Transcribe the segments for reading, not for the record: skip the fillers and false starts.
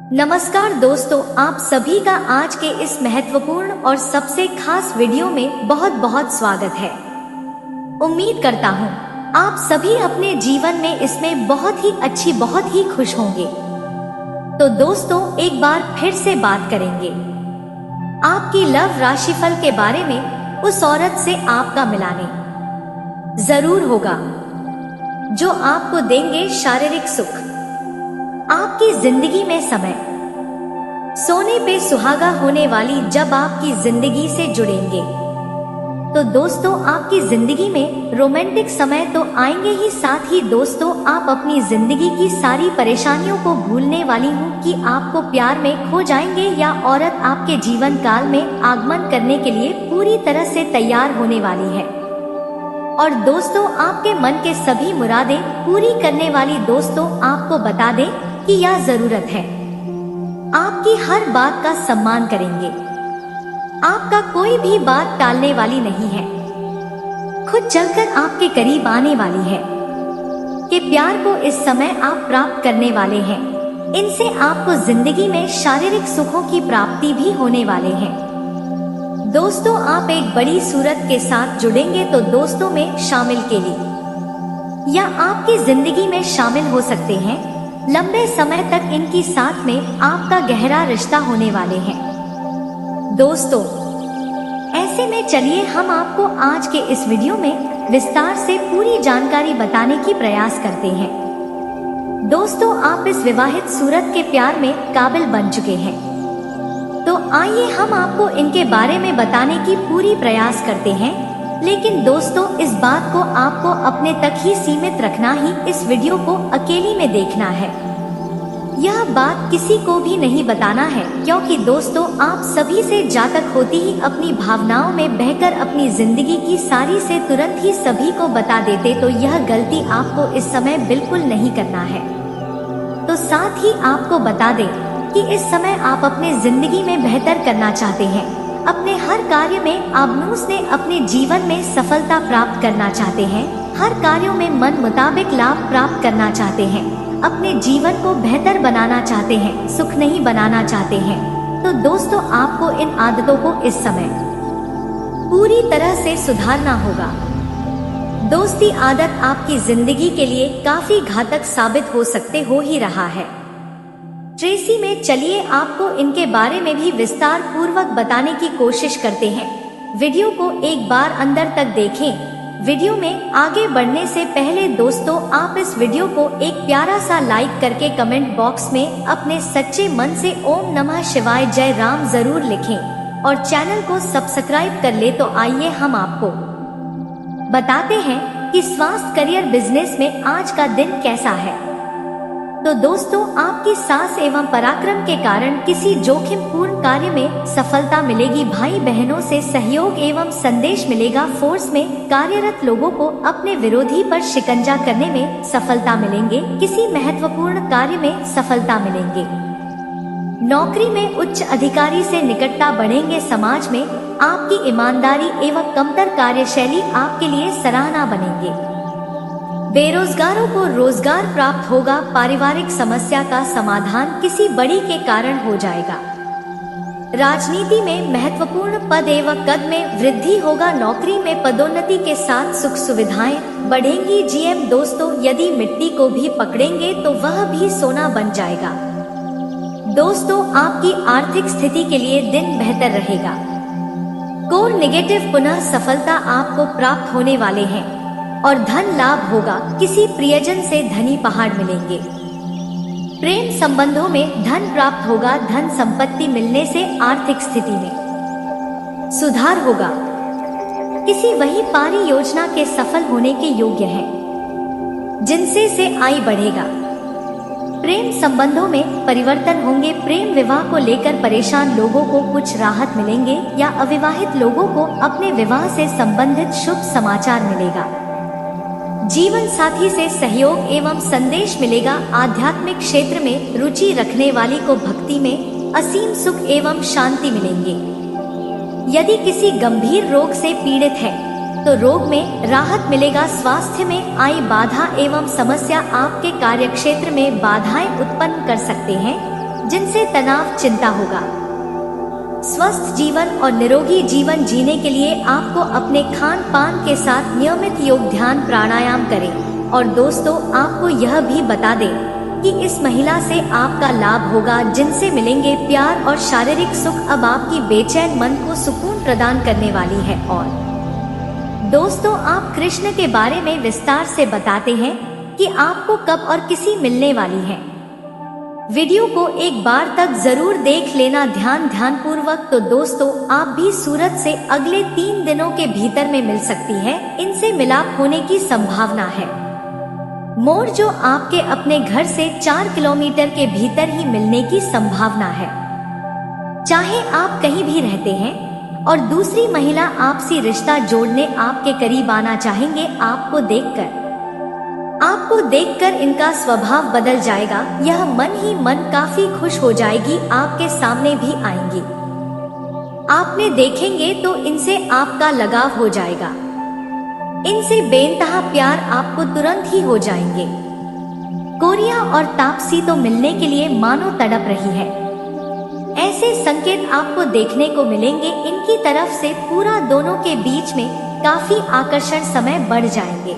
नमस्कार दोस्तों, आप सभी का आज के इस महत्वपूर्ण और सबसे खास वीडियो में बहुत बहुत स्वागत है। उम्मीद करता हूँ आप सभी अपने जीवन में इसमें बहुत ही खुश होंगे। तो दोस्तों, एक बार फिर से बात करेंगे आपकी लव राशिफल के बारे में। उस औरत से आपका मिलाने जरूर होगा जो आपको देंगे शारीरिक सुख, आपकी जिंदगी में समय सोने पे सुहागा होने वाली जब आपकी जिंदगी से जुड़ेंगे तो दोस्तों आपकी जिंदगी में रोमांटिक समय तो आएंगे ही, साथ ही दोस्तों आप अपनी जिंदगी की सारी परेशानियों को भूलने वाली हूँ कि आपको प्यार में खो जाएंगे या औरत आपके जीवन काल में आगमन करने के लिए पूरी तरह से तैयार होने वाली है। और दोस्तों आपके मन के सभी मुरादें पूरी करने वाली दोस्तों आपको बता दें कि यह जरूरत है, आपकी हर बात का सम्मान करेंगे, आपका कोई भी बात टालने वाली नहीं है, खुद चलकर आपके करीब आने वाली है कि प्यार को इस समय आप प्राप्त करने वाले हैं। इनसे आपको जिंदगी में शारीरिक सुखों की प्राप्ति भी होने वाले हैं। दोस्तों आप एक बड़ी सूरत के साथ जुड़ेंगे तो दोस्तों में शामिल के लिए या आपकी जिंदगी में शामिल हो सकते हैं। लंबे समय तक इनकी साथ में आपका गहरा रिश्ता होने वाले हैं। दोस्तों ऐसे में चलिए हम आपको आज के इस वीडियो में विस्तार से पूरी जानकारी बताने की प्रयास करते हैं। दोस्तों आप इस विवाहित सूरत के प्यार में काबिल बन चुके हैं, तो आइए हम आपको इनके बारे में बताने की पूरी प्रयास करते हैं। लेकिन दोस्तों इस बात को आपको अपने तक ही सीमित रखना ही, इस वीडियो को अकेली में देखना है। यह बात किसी को भी नहीं बताना है, क्योंकि दोस्तों आप सभी से जातक होती ही अपनी भावनाओं में बहकर अपनी जिंदगी की सारी से तुरंत ही सभी को बता देते, तो यह गलती आपको इस समय बिल्कुल नहीं करना है। तो साथ ही आपको बता दें कि इस समय आप अपने जिंदगी में बेहतर करना चाहते हैं, अपने हर कार्य में आपनुस ने अपने जीवन में सफलता प्राप्त करना चाहते हैं, हर कार्यों में मन मुताबिक लाभ प्राप्त करना चाहते हैं, अपने जीवन को बेहतर बनाना चाहते हैं, सुख नहीं बनाना चाहते हैं। तो दोस्तों आपको इन आदतों को इस समय पूरी तरह से सुधारना होगा। दोस्ती आदत आपकी जिंदगी के लिए काफी घातक साबित हो सकते हो ही रहा है। ट्रेसी में चलिए आपको इनके बारे में भी विस्तार पूर्वक बताने की कोशिश करते हैं। वीडियो को एक बार अंदर तक देखें। वीडियो में आगे बढ़ने से पहले दोस्तों आप इस वीडियो को एक प्यारा सा लाइक करके कमेंट बॉक्स में अपने सच्चे मन से ओम नमः शिवाय जय राम जरूर लिखें और चैनल को सब्सक्राइब कर ले। तो आइए हम आपको बताते हैं कि स्वास्थ्य, करियर, बिजनेस में आज का दिन कैसा है। तो दोस्तों आपकी साहस एवं पराक्रम के कारण किसी जोखिम पूर्ण कार्य में सफलता मिलेगी। भाई बहनों से सहयोग एवं संदेश मिलेगा। फोर्स में कार्यरत लोगों को अपने विरोधी पर शिकंजा करने में सफलता मिलेंगे। किसी महत्वपूर्ण कार्य में सफलता मिलेंगे। नौकरी में उच्च अधिकारी से निकटता बढ़ेंगे। समाज में आपकी ईमानदारी एवं कमतर कार्यशैली आपके लिए सराहना बनेंगे। बेरोजगारों को रोजगार प्राप्त होगा। पारिवारिक समस्या का समाधान किसी बड़ी के कारण हो जाएगा। राजनीति में महत्वपूर्ण पद एवं कद में वृद्धि होगा। नौकरी में पदोन्नति के साथ सुख सुविधाएं बढ़ेंगी। जीएम दोस्तों यदि मिट्टी को भी पकड़ेंगे तो वह भी सोना बन जाएगा। दोस्तों आपकी आर्थिक स्थिति के लिए दिन बेहतर रहेगा। कोर नेगेटिव पुनः सफलता आपको प्राप्त होने वाले हैं और धन लाभ होगा। किसी प्रियजन से धनी पहाड़ मिलेंगे। प्रेम संबंधों में धन प्राप्त होगा। धन संपत्ति मिलने से आर्थिक स्थिति में सुधार होगा। किसी वही पारी योजना के सफल होने के योग्य हैं, जिनसे से आय बढ़ेगा। प्रेम संबंधों में परिवर्तन होंगे। प्रेम विवाह को लेकर परेशान लोगों को कुछ राहत मिलेंगे या अविवाहित लोगों को अपने विवाह से संबंधित शुभ समाचार मिलेगा। जीवन साथी से सहयोग एवं संदेश मिलेगा। आध्यात्मिक क्षेत्र में रुचि रखने वाली को भक्ति में असीम सुख एवं शांति मिलेंगे। यदि किसी गंभीर रोग से पीड़ित है तो रोग में राहत मिलेगा। स्वास्थ्य में आई बाधा एवं समस्या आपके कार्यक्षेत्र में बाधाएं उत्पन्न कर सकते हैं। जिनसे तनाव चिंता होगा। स्वस्थ जीवन और निरोगी जीवन जीने के लिए आपको अपने खान पान के साथ नियमित योग, ध्यान, प्राणायाम करें। और दोस्तों, आपको यह भी बता दें कि इस महिला से आपका लाभ होगा, जिनसे मिलेंगे प्यार और शारीरिक सुख अब आपकी बेचैन मन को सुकून प्रदान करने वाली है। और दोस्तों, आप कृष्ण के बारे में विस्तार से बताते हैं कि आपको कब और किसी मिलने वाली है। वीडियो को एक बार तक जरूर देख लेना ध्यान पूर्वक। तो दोस्तों, आप भी सूरत से अगले 3 दिनों के भीतर में मिल सकती है। इनसे मिलाप होने की संभावना है। मोर जो आपके अपने घर से 4 किलोमीटर के भीतर ही मिलने की संभावना है। चाहे आप कहीं भी रहते हैं। और दूसरी महिला आपसी रिश्ता जोड़ने आपके करीब आना चाहेंगे। आपको देखकर इनका स्वभाव बदल जाएगा। यह मन ही मन काफी खुश हो जाएगी, आपके सामने भी आएंगी। आपने देखेंगे तो इनसे आपका लगाव हो जाएगा। इनसे बेइंतहा प्यार आपको तुरंत ही हो जाएंगे। कोरिया और तापसी तो मिलने के लिए मानो तड़प रही है। ऐसे संकेत आपको देखने को मिलेंगे। इनकी तरफ से पूरा दोनों के बीच में काफी आकर्षण समय बढ़ जाएंगे।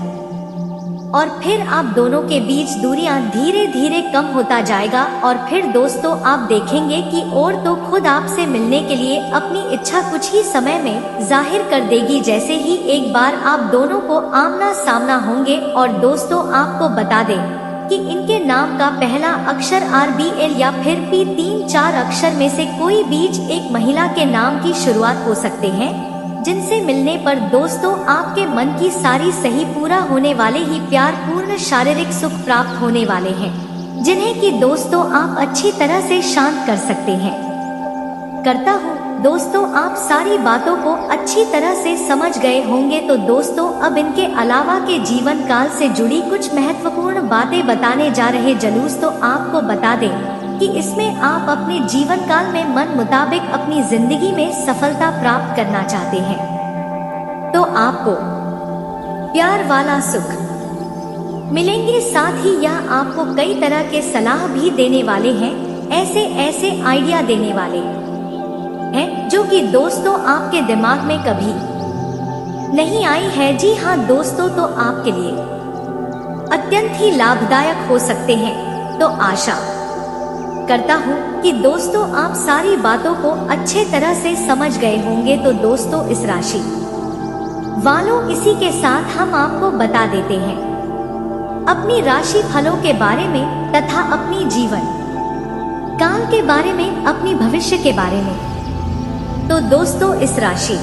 और फिर आप दोनों के बीच दूरियां धीरे धीरे कम होता जाएगा। और फिर दोस्तों, आप देखेंगे कि और तो खुद आपसे मिलने के लिए अपनी इच्छा कुछ ही समय में जाहिर कर देगी, जैसे ही एक बार आप दोनों को आमना सामना होंगे। और दोस्तों, आपको बता दें कि इनके नाम का पहला अक्षर RBL या फिर P 3-4 अक्षर में से कोई बीच एक महिला के नाम की शुरुआत हो सकते हैं, जिनसे मिलने पर दोस्तों आपके मन की सारी सही पूरा होने वाले ही प्यार पूर्ण शारीरिक सुख प्राप्त होने वाले हैं, जिन्हें कि दोस्तों आप अच्छी तरह से शांत कर सकते हैं। करता हूँ दोस्तों, आप सारी बातों को अच्छी तरह से समझ गए होंगे। तो दोस्तों, अब इनके अलावा के जीवन काल से जुड़ी कुछ महत्वपूर्ण बातें बताने जा रहे जुलूस। तो आपको बता दें कि इसमें आप अपने जीवन काल में मन मुताबिक अपनी जिंदगी में सफलता प्राप्त करना चाहते हैं, तो आपको प्यार वाला सुख मिलेंगे। साथ ही यह आपको कई तरह के सलाह भी देने वाले हैं, ऐसे आइडिया देने वाले हैं जो कि दोस्तों आपके दिमाग में कभी नहीं आई है। जी हाँ दोस्तों, तो आपके लिए अत्यंत ही लाभदायक हो सकते हैं। तो आशा करता हूँ कि दोस्तों आप सारी बातों को अच्छे तरह से समझ गए होंगे। तो दोस्तों, इस राशि वालों, इसी के साथ हम आपको बता देते हैं अपनी राशि फलों के बारे में तथा अपनी जीवन काल के बारे में, अपनी भविष्य के बारे में। तो दोस्तों, इस राशि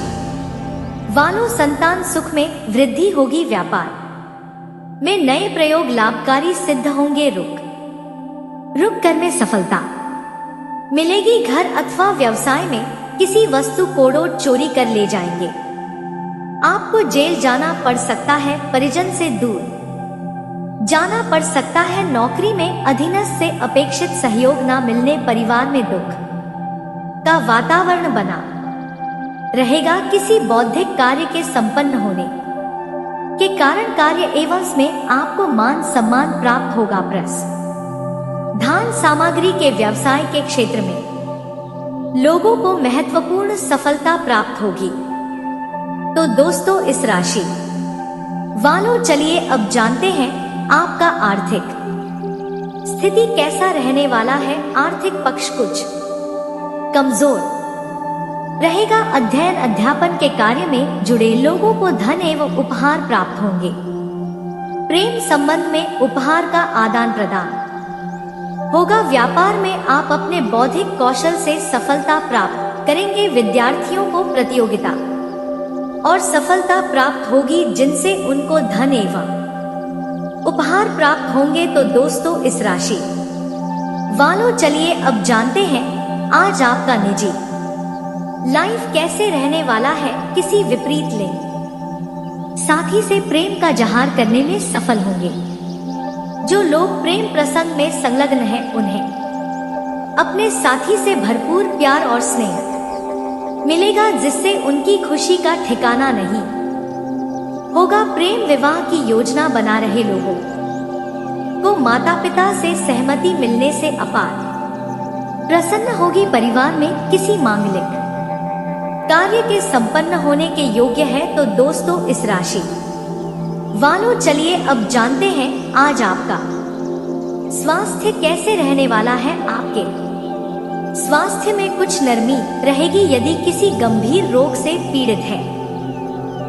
वालों, संतान सुख में वृद्धि होगी, व्यापार में नए प्रयोग लाभकारी सिद्ध होंगे, रुक कर में सफलता मिलेगी, घर अथवा व्यवसाय में किसी वस्तु को चोरी कर ले जाएंगे, आपको जेल जाना पड़ सकता है, परिजन से दूर जाना पड़ सकता है, नौकरी में अधीनस्थ से अपेक्षित सहयोग न मिलने, परिवार में दुख का वातावरण बना रहेगा, किसी बौद्धिक कार्य के संपन्न होने के कारण कार्य एवं में आपको मान सम्मान प्राप्त होगा, धान सामग्री के व्यवसाय के क्षेत्र में लोगों को महत्वपूर्ण सफलता प्राप्त होगी। तो दोस्तों, इस राशि वालों, चलिए अब जानते हैं आपका आर्थिक स्थिति कैसा रहने वाला है। आर्थिक पक्ष कुछ कमजोर रहेगा, अध्ययन अध्यापन के कार्य में जुड़े लोगों को धन एवं उपहार प्राप्त होंगे, प्रेम संबंध में उपहार का आदान प्रदान होगा, व्यापार में आप अपने बौद्धिक कौशल से सफलता प्राप्त करेंगे, विद्यार्थियों को प्रतियोगिता और सफलता प्राप्त होगी, जिनसे उनको धन एवं उपहार प्राप्त होंगे। तो दोस्तों, इस राशि वालों, चलिए अब जानते हैं आज आपका निजी लाइफ कैसे रहने वाला है। किसी विपरीत लिंग साथी से प्रेम का जहार करने में सफल होंगे, जो लोग प्रेम प्रसंग में संलग्न हैं उन्हें अपने साथी से भरपूर प्यार और स्नेह मिलेगा, जिससे उनकी खुशी का ठिकाना नहीं होगा, प्रेम विवाह की योजना बना रहे लोगों को माता पिता से सहमति मिलने से अपार प्रसन्न होगी परिवार में किसी मांगलिक कार्य के संपन्न होने के योग्य है। तो दोस्तों इस राशि वालों चलिए अब जानते हैं आज आपका स्वास्थ्य कैसे रहने वाला है। आपके स्वास्थ्य में कुछ नरमी रहेगी। यदि किसी गंभीर रोग से पीड़ित है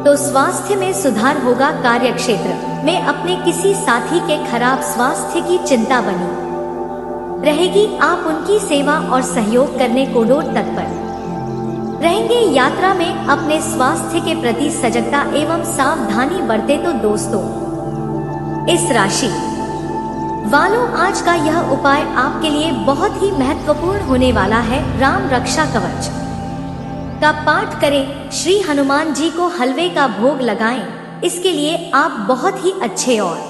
तो स्वास्थ्य में सुधार होगा। कार्य क्षेत्र में अपने किसी साथी के खराब स्वास्थ्य की चिंता बनी रहेगी। आप उनकी सेवा और सहयोग करने को तत्पर रहेंगे। यात्रा में अपने स्वास्थ्य के प्रति सजगता एवं सावधानी बरते। तो दोस्तों इस राशि वालों आज का यह उपाय आपके लिए बहुत ही महत्वपूर्ण होने वाला है। राम रक्षा कवच का पाठ करें, श्री हनुमान जी को हलवे का भोग लगाएं। इसके लिए आप बहुत ही अच्छे और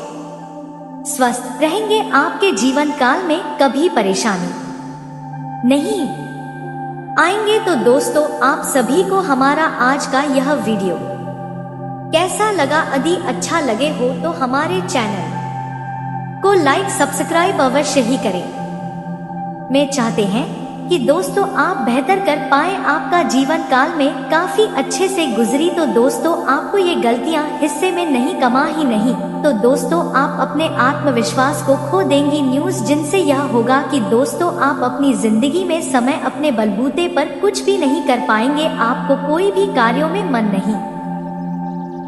स्वस्थ रहेंगे। आपके जीवन काल में कभी परेशानी नहीं आएंगे। तो दोस्तों आप सभी को हमारा आज का यह वीडियो कैसा लगा? यदि अच्छा लगे हो तो हमारे चैनल को लाइक सब्सक्राइब अवश्य ही करें। मैं चाहते हैं कि दोस्तों आप बेहतर कर पाए। आपका जीवन काल में काफी अच्छे से गुजरी तो दोस्तों आपको ये गलतियां हिस्से में नहीं कमा ही नहीं तो दोस्तों आप अपने आत्मविश्वास को खो देंगी न्यूज़, जिनसे यह होगा कि दोस्तों आप अपनी जिंदगी में समय अपने बलबूते पर कुछ भी नहीं कर पाएंगे। आपको कोई भी कार्यों में मन नहीं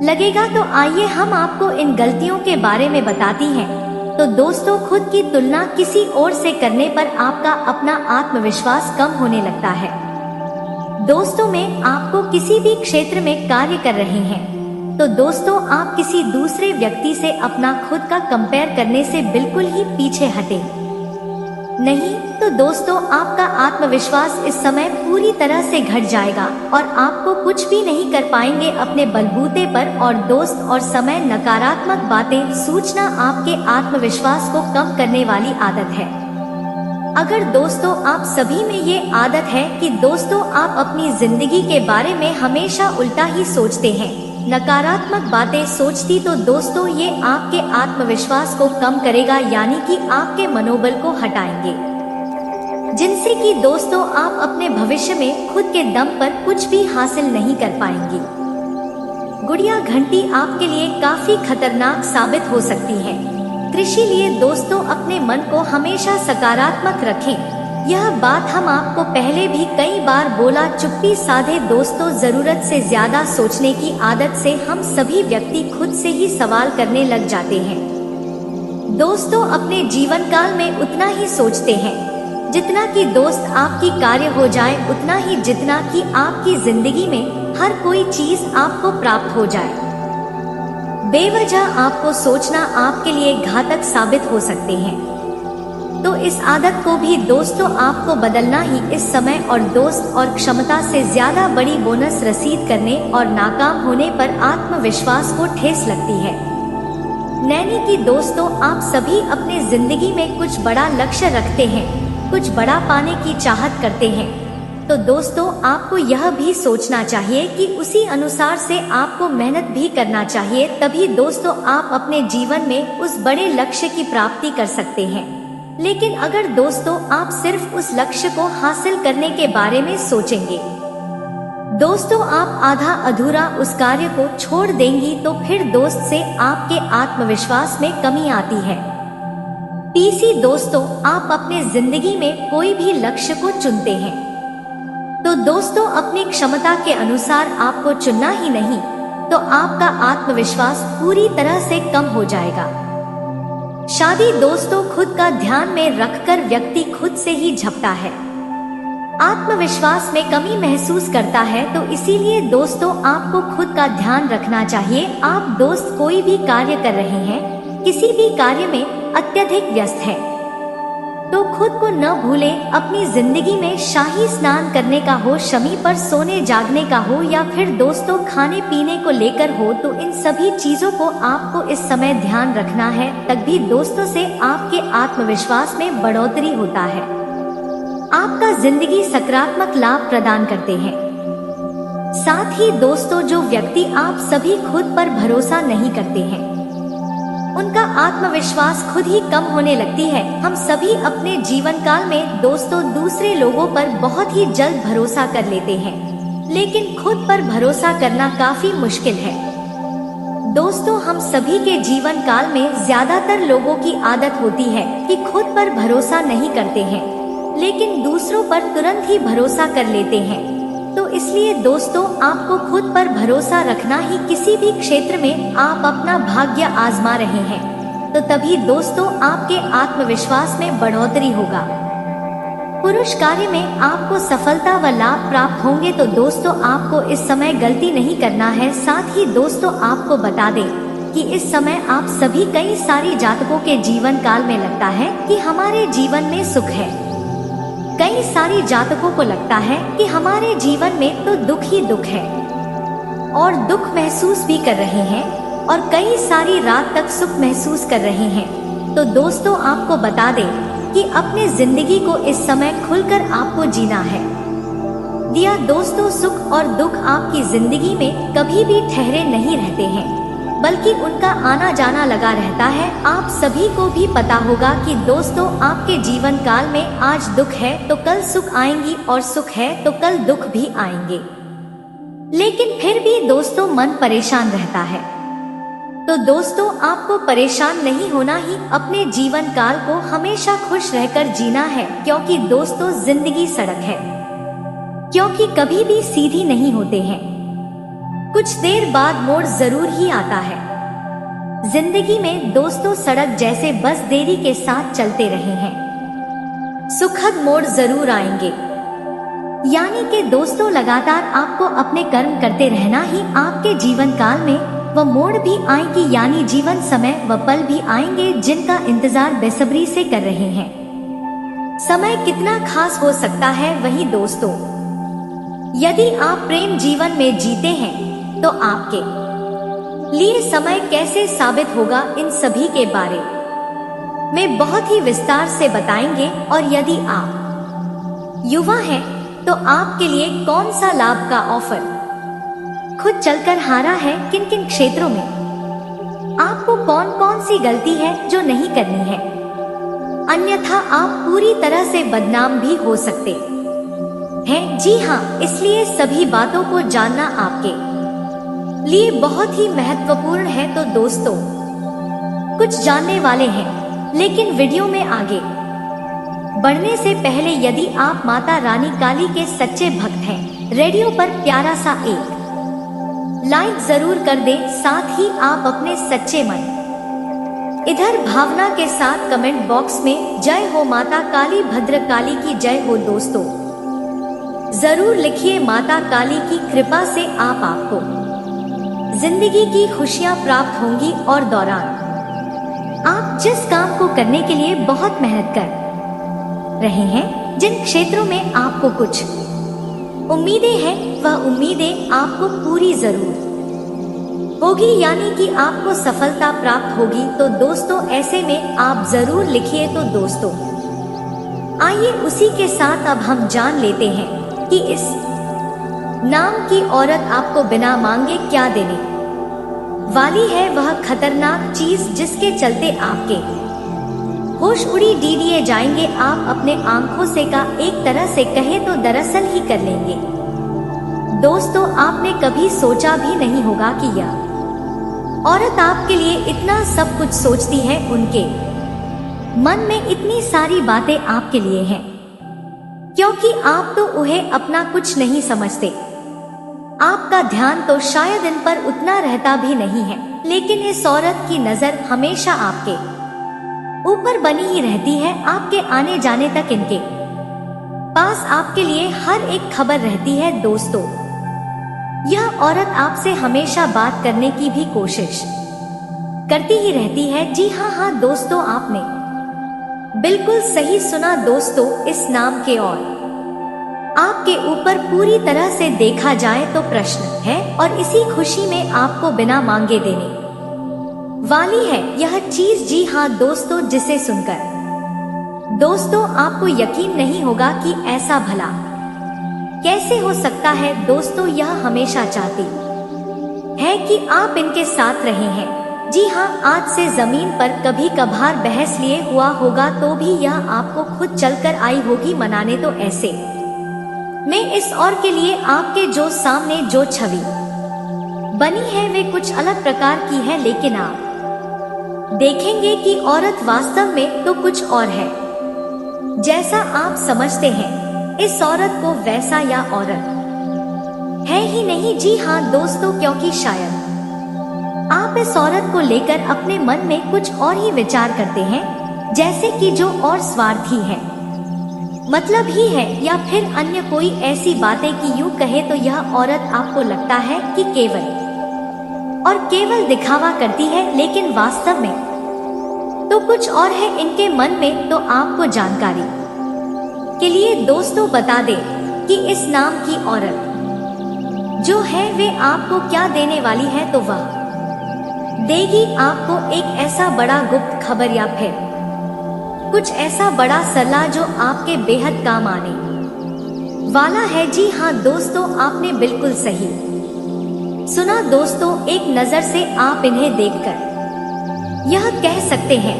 लगेगा। तो आइए हम आपको इन गलतियों के बारे में बताती हैं। तो दोस्तों खुद की तुलना किसी और से करने पर आपका अपना आत्मविश्वास कम होने लगता है। दोस्तों में आपको किसी भी क्षेत्र में कार्य कर रहे हैं तो दोस्तों आप किसी दूसरे व्यक्ति से अपना खुद का कंपेयर करने से बिल्कुल ही पीछे हटे नहीं। तो दोस्तों आपका आत्मविश्वास इस समय पूरी तरह से घट जाएगा और आपको कुछ भी नहीं कर पाएंगे अपने बलबूते पर। और दोस्त और समय नकारात्मक बातें सूचना आपके आत्मविश्वास को कम करने वाली आदत है। अगर दोस्तों आप सभी में ये आदत है कि दोस्तों आप अपनी जिंदगी के बारे में हमेशा उल्टा ही सोचते हैं, नकारात्मक बातें सोचती, तो दोस्तों ये आपके आत्मविश्वास को कम करेगा, यानी कि आपके मनोबल को हटाएंगे, जिनसे कि दोस्तों आप अपने भविष्य में खुद के दम पर कुछ भी हासिल नहीं कर पाएंगी। गुड़िया घंटी आपके लिए काफी खतरनाक साबित हो सकती है। कृषि लिए दोस्तों अपने मन को हमेशा सकारात्मक रखें। यह बात हम आपको पहले भी कई बार बोला। चुप्पी साधे दोस्तों जरूरत से ज्यादा सोचने की आदत से हम सभी व्यक्ति खुद से ही सवाल करने लग जाते हैं। दोस्तों अपने जीवन काल में उतना ही सोचते हैं जितना कि दोस्त आपकी कार्य हो जाए, उतना ही जितना कि आपकी जिंदगी में हर कोई चीज आपको प्राप्त हो जाए। बेवजह आपको सोचना आपके लिए घातक साबित हो सकते हैं। तो इस आदत को भी दोस्तों आपको बदलना ही इस समय। और दोस्त और क्षमता से ज्यादा बड़ी बोनस रसीद करने और नाकाम होने पर आत्मविश्वास को ठेस लगती है। नैनी की दोस्तों आप सभी अपने जिंदगी में कुछ बड़ा लक्ष्य रखते हैं, कुछ बड़ा पाने की चाहत करते हैं। तो दोस्तों आपको यह भी सोचना चाहिए कि उसी अनुसार से आपको मेहनत भी करना चाहिए, तभी दोस्तों आप अपने जीवन में उस बड़े लक्ष्य की प्राप्ति कर सकते हैं। लेकिन अगर दोस्तों आप सिर्फ उस लक्ष्य को हासिल करने के बारे में सोचेंगे, दोस्तों आप आधा अधूरा उस कार्य को छोड़ देंगी, तो फिर दोस्त से आपके आत्मविश्वास में कमी आती है। तीसरी दोस्तों आप अपने जिंदगी में कोई भी लक्ष्य को चुनते हैं तो दोस्तों अपनी क्षमता के अनुसार आपको चुनना ही नहीं तो आपका आत्मविश्वास पूरी तरह से कम हो जाएगा। शादी दोस्तों खुद का ध्यान में रखकर व्यक्ति खुद से ही झपटा है, आत्मविश्वास में कमी महसूस करता है। तो इसीलिए दोस्तों आपको खुद का ध्यान रखना चाहिए। आप दोस्त कोई भी कार्य कर रहे हैं, किसी भी कार्य में अत्यधिक व्यस्त है तो खुद को न भूलें। अपनी जिंदगी में शाही स्नान करने का हो, शमी पर सोने जागने का हो, या फिर दोस्तों खाने पीने को लेकर हो, तो इन सभी चीजों को आपको इस समय ध्यान रखना है। तभी दोस्तों से आपके आत्मविश्वास में बढ़ोतरी होता है, आपका जिंदगी सकारात्मक लाभ प्रदान करते हैं। साथ ही दोस्तों जो व्यक्ति आप सभी खुद पर भरोसा नहीं करते हैं, उनका आत्मविश्वास खुद ही कम होने लगती है। हम सभी अपने जीवन काल में दोस्तों दूसरे लोगों पर बहुत ही जल्द भरोसा कर लेते हैं, लेकिन खुद पर भरोसा करना काफी मुश्किल है। दोस्तों, हम सभी के जीवन काल में ज्यादातर लोगों की आदत होती है कि खुद पर भरोसा नहीं करते हैं, लेकिन दूसरों पर तुरंत ही भरोसा कर लेते हैं। तो इसलिए दोस्तों, आपको खुद पर भरोसा रखना ही किसी भी क्षेत्र में आप अपना भाग्य आजमा रहे हैं, तो तभी दोस्तों आपके आत्मविश्वास में बढ़ोतरी होगा। पुरुष कार्य में आपको सफलता व लाभ प्राप्त होंगे। तो दोस्तों, आपको इस समय गलती नहीं करना है। साथ ही दोस्तों, आपको बता दें कि इस समय आप सभी कई सारी जातकों के जीवन काल में लगता है कि हमारे जीवन में सुख है। कई सारी जातकों को लगता है कि हमारे जीवन में तो दुख ही दुख है और दुख महसूस भी कर रहे हैं, और कई सारी रात तक सुख महसूस कर रहे हैं। तो दोस्तों, आपको बता दें कि अपने जिंदगी को इस समय खुलकर आपको जीना है। दिया दोस्तों, सुख और दुख आपकी जिंदगी में कभी भी ठहरे नहीं रहते हैं, बल्कि उनका आना जाना लगा रहता है। आप सभी को भी पता होगा कि दोस्तों, आपके जीवन काल में आज दुख है तो कल सुख आएंगी, और सुख है तो कल दुख भी आएंगे। लेकिन फिर भी दोस्तों मन परेशान रहता है। तो दोस्तों, आपको परेशान नहीं होना ही अपने जीवन काल को हमेशा खुश रहकर जीना है, क्योंकि दोस्तों जिंदगी सड़क है, क्योंकि कभी भी सीधी नहीं होते हैं। कुछ देर बाद मोड़ जरूर ही आता है। जिंदगी में दोस्तों सड़क जैसे बस देरी के साथ चलते रहे हैं, सुखद मोड़ जरूर आएंगे। यानी कि दोस्तों, लगातार आपको अपने कर्म करते रहना ही आपके जीवन काल में वह मोड़ भी आएगी, यानी जीवन समय व पल भी आएंगे जिनका इंतजार बेसब्री से कर रहे हैं। समय कितना खास हो सकता है वही दोस्तों, यदि आप प्रेम जीवन में जीते हैं तो आपके लिए समय कैसे साबित होगा, इन सभी के बारे में बहुत ही विस्तार से बताएंगे। और यदि आप युवा हैं तो आपके लिए कौन सा लाभ का ऑफर खुद चलकर हारा है, किन किन क्षेत्रों में आपको कौन कौन सी गलती है जो नहीं करनी है, अन्यथा आप पूरी तरह से बदनाम भी हो सकते हैं। जी हाँ, इसलिए सभी बातों को जानना आपके लिए बहुत ही महत्वपूर्ण है। तो दोस्तों, कुछ जानने वाले हैं, लेकिन वीडियो में आगे बढ़ने से पहले यदि आप माता रानी काली के सच्चे भक्त हैं, रेडियो पर प्यारा सा एक लाइक जरूर कर दें। साथ ही आप अपने सच्चे मन इधर भावना के साथ कमेंट बॉक्स में जय हो माता काली भद्र काली की जय हो दोस्तों जरूर लिखिए। माता काली की कृपा से आपको जिंदगी की खुशियां प्राप्त होंगी, और दौरान आप जिस काम को करने के लिए बहुत मेहनत कर रहे हैं, जिन क्षेत्रों में आपको कुछ उम्मीदें हैं, वह उम्मीदें आपको पूरी जरूर होगी, यानी कि आपको सफलता प्राप्त होगी। तो दोस्तों, ऐसे में आप जरूर लिखिए। तो दोस्तों, आइए उसी के साथ अब हम जान लेते हैं कि इस नाम की औरत आपको बिना मांगे क्या देने वाली है। वह खतरनाक चीज जिसके चलते आपके होश उड़ी डीडिए जाएंगे। आप अपने आंखों से का एक तरह से कहे तो दरअसल ही कर लेंगे। दोस्तों, आपने कभी सोचा भी नहीं होगा कि यह औरत आपके लिए इतना सब कुछ सोचती है। उनके मन में इतनी सारी बातें आपके लिए हैं, क्योंकि आप तो उन्हें अपना कुछ नहीं समझते। आपका ध्यान तो शायद इन पर उतना रहता भी नहीं है, लेकिन इस औरत की नजर हमेशा आपके ऊपर बनी ही रहती है। आपके आने जाने तक इनके पास आपके लिए हर एक खबर रहती है। दोस्तों, यह औरत आपसे हमेशा बात करने की भी कोशिश करती ही रहती है। जी हाँ दोस्तों, आपने बिल्कुल सही सुना। दोस्तों, इस नाम के और आपके ऊपर पूरी तरह से देखा जाए तो प्रश्न है, और इसी खुशी में आपको बिना मांगे देने वाली है यह चीज। जी हाँ दोस्तों, जिसे सुनकर दोस्तों आपको यकीन नहीं होगा कि ऐसा भला कैसे हो सकता है। दोस्तों, यह हमेशा चाहती है कि आप इनके साथ रहे हैं, जी हाँ, आज से जमीन पर कभी कभार बहस लिए हुआ होगा तो भी यह आपको खुद चलकर आई होगी मनाने। तो ऐसे में इस और के लिए आपके जो सामने जो छवि बनी है वे कुछ अलग प्रकार की है, लेकिन आप देखेंगे कि औरत वास्तव में तो कुछ और है। जैसा आप समझते हैं इस औरत को, वैसा या औरत है ही नहीं। जी हाँ दोस्तों, क्योंकि शायद आप इस औरत को लेकर अपने मन में कुछ और ही विचार करते हैं, जैसे कि जो और स्वार्थी है, मतलब ही है, या फिर अन्य कोई ऐसी बातें कि यूं कहे तो यह औरत आपको लगता है कि केवल और केवल दिखावा करती है, लेकिन वास्तव में तो कुछ और है इनके मन में। तो आपको जानकारी के लिए दोस्तों बता दें कि इस नाम की औरत जो है वे आपको क्या देने वाली है, तो वह देगी आपको एक ऐसा बड़ा गुप्त खबर या फिर कुछ ऐसा बड़ा सलाह जो आपके बेहद काम आने वाला है। जी हाँ दोस्तों, आपने बिल्कुल सही सुना दोस्तों। एक नजर से आप इन्हें देखकर यह कह सकते हैं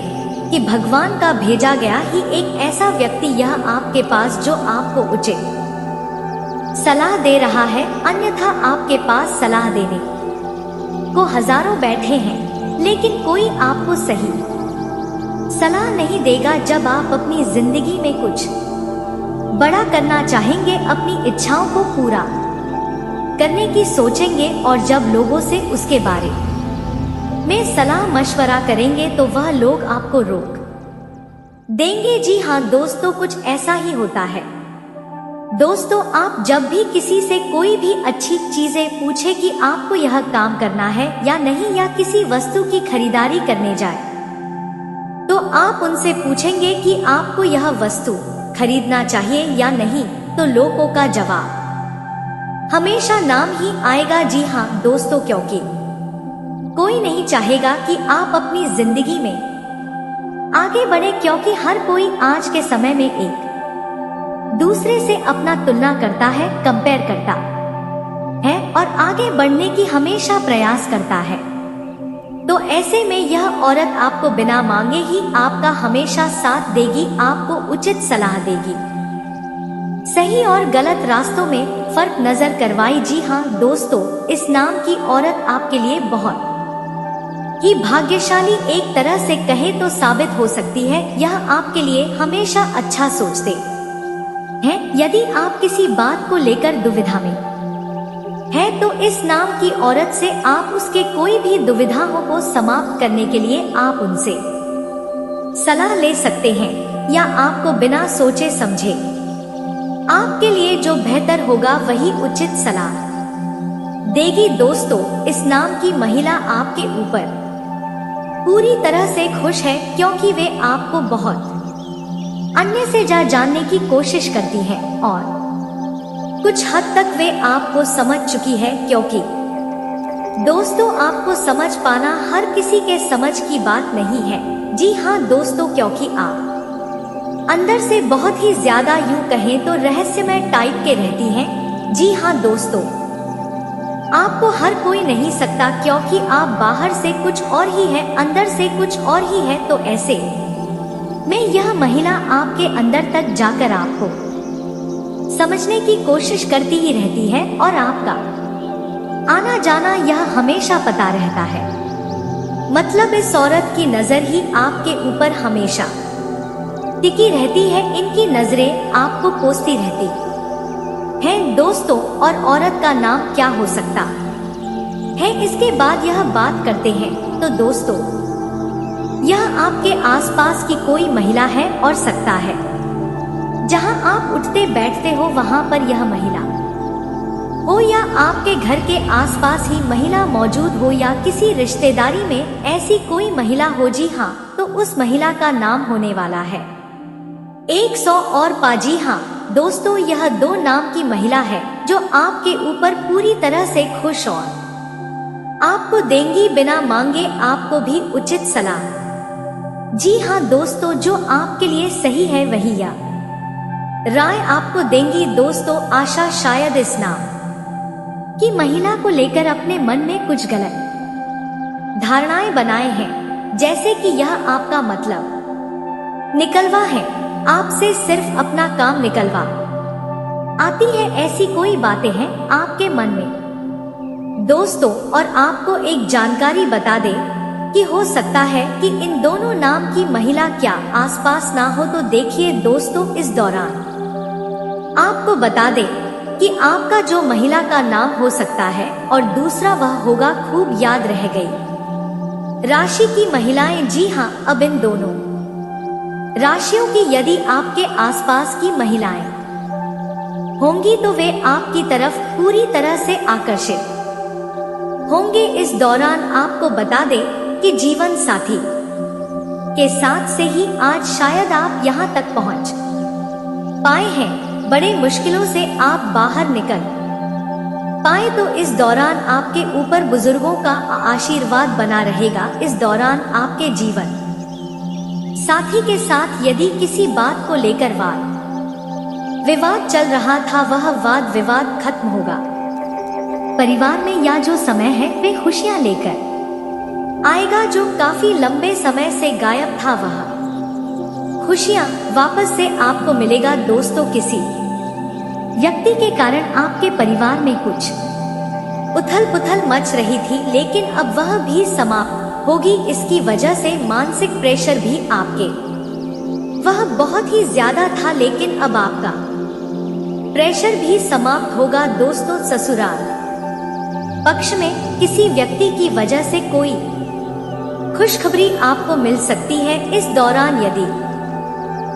कि भगवान का भेजा गया ही एक ऐसा व्यक्ति यह आपके पास जो आपको उचित सलाह दे रहा है, अन्यथा आपके पास सलाह देने को हजारों बैठे हैं, लेकिन कोई आपको सही सलाह नहीं देगा। जब आप अपनी जिंदगी में कुछ बड़ा करना चाहेंगे, अपनी इच्छाओं को पूरा करने की सोचेंगे, और जब लोगों से उसके बारे में सलाह मशवरा करेंगे तो वह लोग आपको रोक देंगे। जी हाँ दोस्तों, कुछ ऐसा ही होता है दोस्तों। आप जब भी किसी से कोई भी अच्छी चीजें पूछे कि आपको यह काम करना है या नहीं, या किसी वस्तु की खरीदारी करने जाए, तो आप उनसे पूछेंगे कि आपको यह वस्तु खरीदना चाहिए या नहीं, तो लोगों का जवाब हमेशा नाम ही आएगा। जी हाँ दोस्तों, क्योंकि कोई नहीं चाहेगा कि आप अपनी जिंदगी में आगे बढ़े, क्योंकि हर कोई आज के समय में एक दूसरे से अपना तुलना करता है, कंपेयर करता है और आगे बढ़ने की हमेशा प्रयास करता है। तो ऐसे में यह औरत आपको बिना मांगे ही आपका हमेशा साथ देगी, आपको उचित सलाह देगी, सही और गलत रास्तों में फर्क नजर करवाई। जी हाँ दोस्तों, इस नाम की औरत आपके लिए बहुत ही भाग्यशाली एक तरह से कहे तो साबित हो सकती है। यह आपके लिए हमेशा अच्छा सोचते हैं। यदि आप किसी बात को लेकर दुविधा में है तो इस नाम की औरत से आप उसके कोई भी दुविधाओं को समाप्त करने के लिए आप उनसे सलाह ले सकते हैं, या आपको बिना सोचे समझे आपके लिए जो बेहतर होगा वही उचित सलाह देगी। दोस्तों, इस नाम की महिला आपके ऊपर पूरी तरह से खुश है, क्योंकि वे आपको बहुत अन्य से जानने की कोशिश करती है, और कुछ हद तक वे आपको समझ चुकी है, क्योंकि दोस्तों आपको समझ पाना हर किसी के समझ की बात नहीं है। जी हाँ दोस्तों, क्योंकि आप अंदर से बहुत ही ज्यादा यूं कहें तो रहस्यमय टाइप के रहती हैं। जी हाँ दोस्तों, आपको हर कोई नहीं सकता, क्योंकि आप बाहर से कुछ और ही है, अंदर से कुछ और ही है। तो ऐसे में यह महिला आपके अंदर तक जाकर आपको समझने की कोशिश करती ही रहती है, और आपका आना जाना यह हमेशा पता रहता है। मतलब इस औरत की नजर ही आपके ऊपर हमेशा टिकी रहती है, इनकी नजरें आपको कोसती रहती हैं दोस्तों। और औरत का नाम क्या हो सकता है, इसके बाद यह बात करते हैं। तो दोस्तों, यह आपके आसपास की कोई महिला है, और सकता है जहां आप उठते बैठते हो वहां पर यह महिला हो, या आपके घर के आसपास ही महिला मौजूद हो, या किसी रिश्तेदारी में ऐसी कोई महिला हो। जी हाँ, तो उस महिला का नाम होने वाला है 100 और पा। जी हाँ दोस्तों, यह 2 नाम की महिला है जो आपके ऊपर पूरी तरह से खुश और आपको देंगी बिना मांगे आपको भी उचित सलाह। जी हाँ दोस्तों, जो आपके लिए सही है वही या राय आपको देंगी। दोस्तों, आशा शायद इस नाम की महिला को लेकर अपने मन में कुछ गलत धारणाएं बनाए हैं, जैसे कि यह आपका मतलब निकलवा है, आपसे सिर्फ अपना काम निकलवा आती है, ऐसी कोई बातें हैं आपके मन में। दोस्तों, और आपको एक जानकारी बता दें कि हो सकता है कि इन दोनों नाम की महिला क्या आसपास ना हो, तो देखिए दोस्तों, इस दौरान आपको बता दें कि आपका जो महिला का नाम हो सकता है और दूसरा वह होगा खूब याद रह गई राशि की महिलाएं। जी हाँ, अब इन दोनों राशियों की यदि आपके आसपास की महिलाएं होंगी तो वे आपकी तरफ पूरी तरह से आकर्षित होंगे। इस दौरान आपको बता दें कि जीवन साथी के साथ से ही आज शायद आप यहाँ तक पहुँच पाए हैं। बड़े मुश्किलों से आप बाहर निकल पाए, तो इस दौरान आपके ऊपर बुजुर्गों का आशीर्वाद बना रहेगा। इस दौरान आपके जीवन साथी के साथ यदि किसी बात को लेकर वाद विवाद चल रहा था, वह वाद विवाद खत्म होगा। परिवार में या जो समय है वे खुशियां लेकर आएगा। जो काफी लंबे समय से गायब था वह खुशियां वापस से आपको मिलेगा। दोस्तों, किसी व्यक्ति के कारण आपके परिवार में कुछ उथल पुथल मच रही थी, लेकिन अब वह भी समाप्त होगी। इसकी वजह से मानसिक प्रेशर भी आपके वह बहुत ही ज्यादा था, लेकिन अब आपका प्रेशर भी समाप्त होगा। दोस्तों, ससुराल पक्ष में किसी व्यक्ति की वजह से कोई खुशखबरी आपको मिल सकती है। इस दौरान यदि